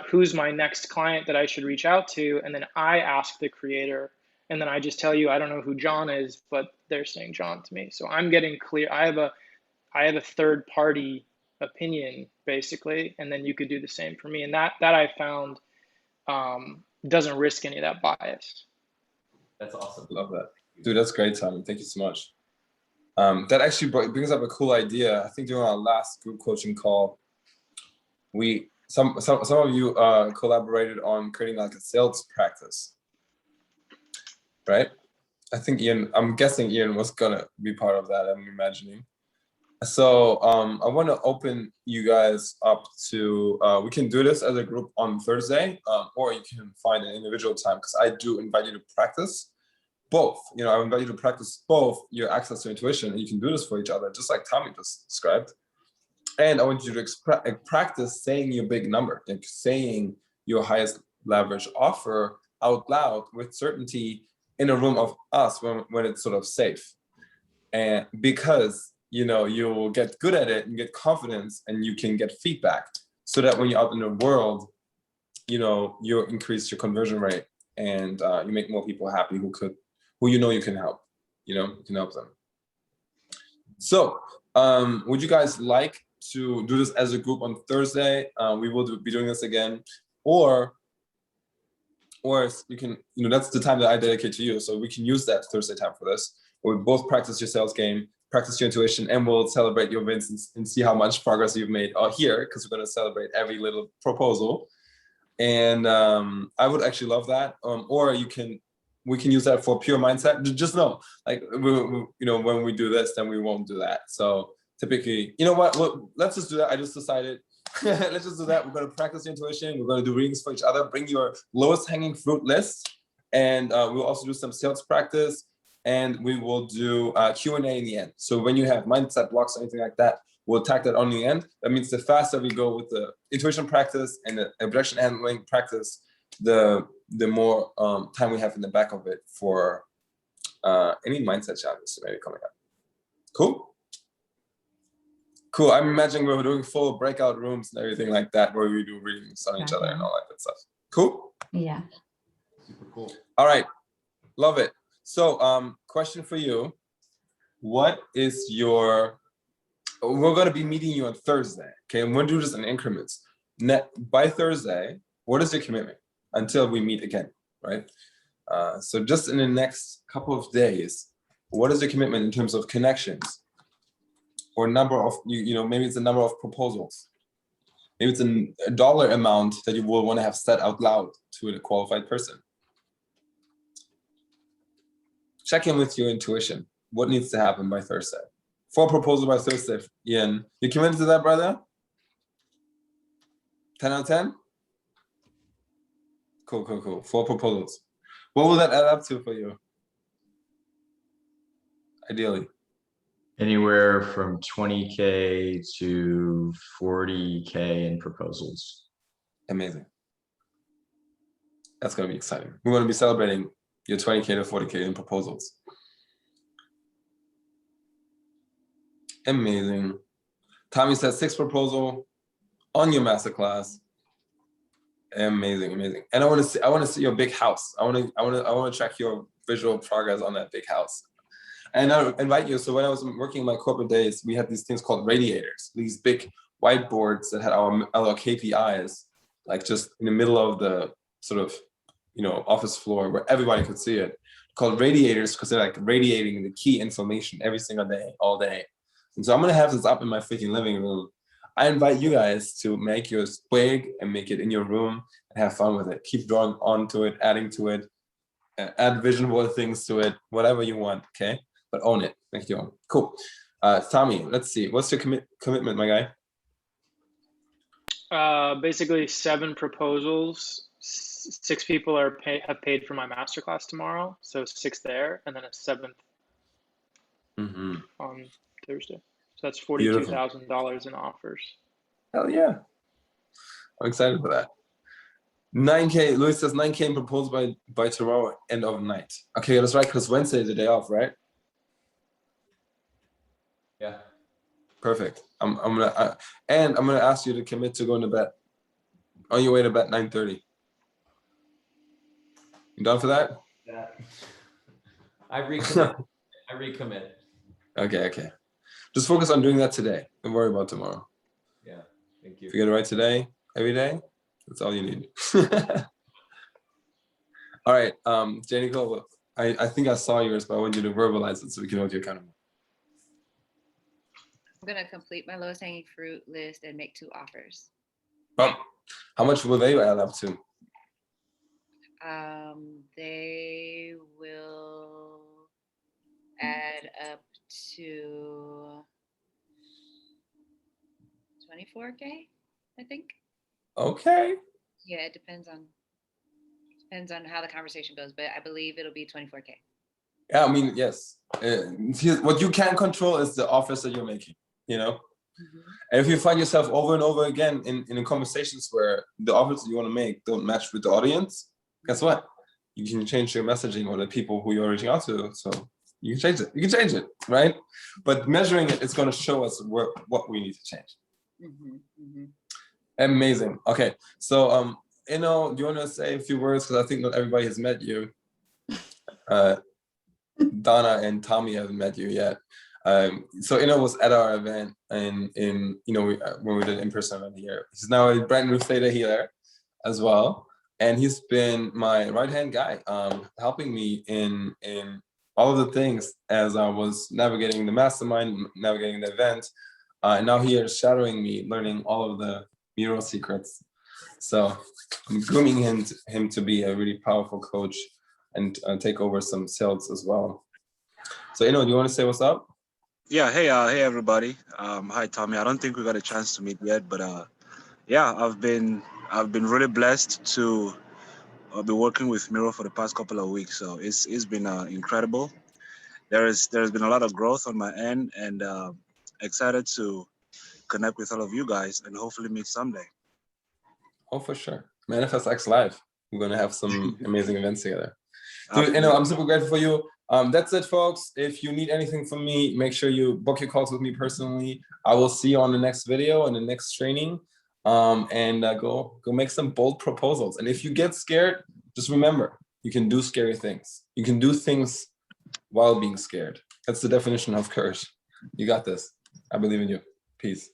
who's my next client that I should reach out to? And then I ask the creator, and then I just tell you, I don't know who John is, but they're saying John to me. So I'm getting clear. I have a third party opinion basically. And then you could do the same for me. And that I found doesn't risk any of that bias. That's awesome. Love that. Dude, that's great, Simon. Thank you so much. That actually brings up a cool idea. I think during our last group coaching call, some of you collaborated on creating like a sales practice, right? I think I'm guessing Ian was gonna be part of that, I'm imagining. So I want to open you guys up to, we can do this as a group on Thursday, or you can find an individual time, because I do invite you to practice both. I invite you to practice both your access to intuition, and you can do this for each other, just like Tommy just described. And I want you to practice saying your big number, like saying your highest leverage offer out loud with certainty in a room of us when it's sort of safe. And because you'll get good at it and get confidence, and you can get feedback, so that when you're out in the world, you increase your conversion rate, and you make more people happy who you can help. You can help them. So would you guys like to do this as a group on Thursday? We will be doing this again, or you can, that's the time that I dedicate to you. So we can use that Thursday time for this. We both practice your sales game. practice your intuition, and we'll celebrate your wins and see how much progress you've made here, because we're going to celebrate every little proposal. And I would actually love that. Or we can use that for pure mindset. Just know, like, you know, when we do this, then we won't do that. So typically, you know what? Well, let's just do that. I just decided. Let's just do that. We're going to practice intuition. We're going to do readings for each other. Bring your lowest hanging fruit list, and we'll also do some sales practice, and we will do Q&A in the end. So when you have mindset blocks or anything like that, we'll tack that on the end. That means the faster we go with the intuition practice and the objection handling practice, the more time we have in the back of it for any mindset challenges maybe coming up. Cool? Cool. I'm imagining we're doing full breakout rooms and everything like that, where we do readings on each other and all that good stuff. Cool? Yeah. Super cool. All right. Love it. So question for you. What is your, we're going to be meeting you on Thursday. Okay. And we'll do this in increments. By Thursday, what is your commitment until we meet again? Right. So just in the next couple of days, what is your commitment in terms of connections? Or number of, you know, maybe it's a number of proposals. Maybe it's a dollar amount that you will want to have said out loud to a qualified person. Check in with your intuition. What needs to happen by Thursday? 4 proposals by Thursday, Ian. You committed to that, brother? 10 out of 10? Cool, cool, cool. 4 proposals. What will that add up to for you? Ideally. Anywhere from 20K to 40K in proposals. Amazing. That's going to be exciting. We're going to be celebrating your 20K to 40K in proposals. Amazing. Tommy says 6 proposal on your masterclass. Amazing, amazing. And I want to see your big house. I want to track your visual progress on that big house. And I invite you. So when I was working in my corporate days, we had these things called radiators, these big whiteboards that had our KPIs, like just in the middle of the sort of, you know, office floor where everybody could see it, called radiators, because they're like radiating the key information every single day, all day. And so I'm going to have this up in my freaking living room. I invite you guys to make yours big and make it in your room and have fun with it. Keep drawing onto it, adding to it, add visual things to it, whatever you want, okay? But own it, make it your own. Cool. Tommy, let's see. What's your commitment, my guy? Basically 7 proposals. 6 people have paid for my masterclass tomorrow. So 6 there, and then a 7th on Thursday. So that's $42,000 in offers. Hell yeah. I'm excited for that. 9K, Louis says 9K in proposals by tomorrow, end of night. Okay, that's right, because Wednesday is the day off, right? Yeah. Perfect. I'm gonna ask you to commit to going to bed on your way to bed 9:30. You done for that? Yeah. I recommit. Okay. Just focus on doing that today. Don't worry about tomorrow. Yeah. Thank you. If you get it right today, every day, that's all you need. All right, Janie Cole, I think I saw yours, but I want you to verbalize it so we can hold you accountable. I'm gonna complete my lowest hanging fruit list and make 2 offers. How much will they add up to? They will add up to 24K, I think. Okay. Yeah, it depends on how the conversation goes, but I believe it'll be 24K. Yeah, I mean, yes. What you can control is the offers that you're making, you know? And if you find yourself over and over again in conversations where the offers that you want to make don't match with the audience, guess what? You can change your messaging or the people who you're reaching out to. So you can change it. You can change it, right? But measuring it is going to show us what we need to change. Amazing. Okay. So, do you want to say a few words? Because I think not everybody has met you. Donna and Tommy haven't met you yet. So was at our event when we did in-person event here. He's now a brand new theta healer as well. And he's been my right-hand guy, helping me in all of the things as I was navigating the mastermind, navigating the event. And now he is shadowing me, learning all of the Miro secrets. So I'm grooming him to be a really powerful coach and take over some sales as well. So, do you want to say what's up? Yeah, hey everybody. Hi Tommy. I don't think we got a chance to meet yet, but yeah, I've been really blessed to be working with Miro for the past couple of weeks. So it's been incredible. There's been a lot of growth on my end, and excited to connect with all of you guys and hopefully meet someday. Oh, for sure. Manifest X Live. We're gonna have some amazing events together. Dude, I'm super grateful for you. That's it, folks. If you need anything from me, make sure you book your calls with me personally. I will see you on the next video and the next training. And go make some bold proposals. And if you get scared, just remember, you can do scary things. You can do things while being scared. That's the definition of courage. You got this. I believe in you. Peace.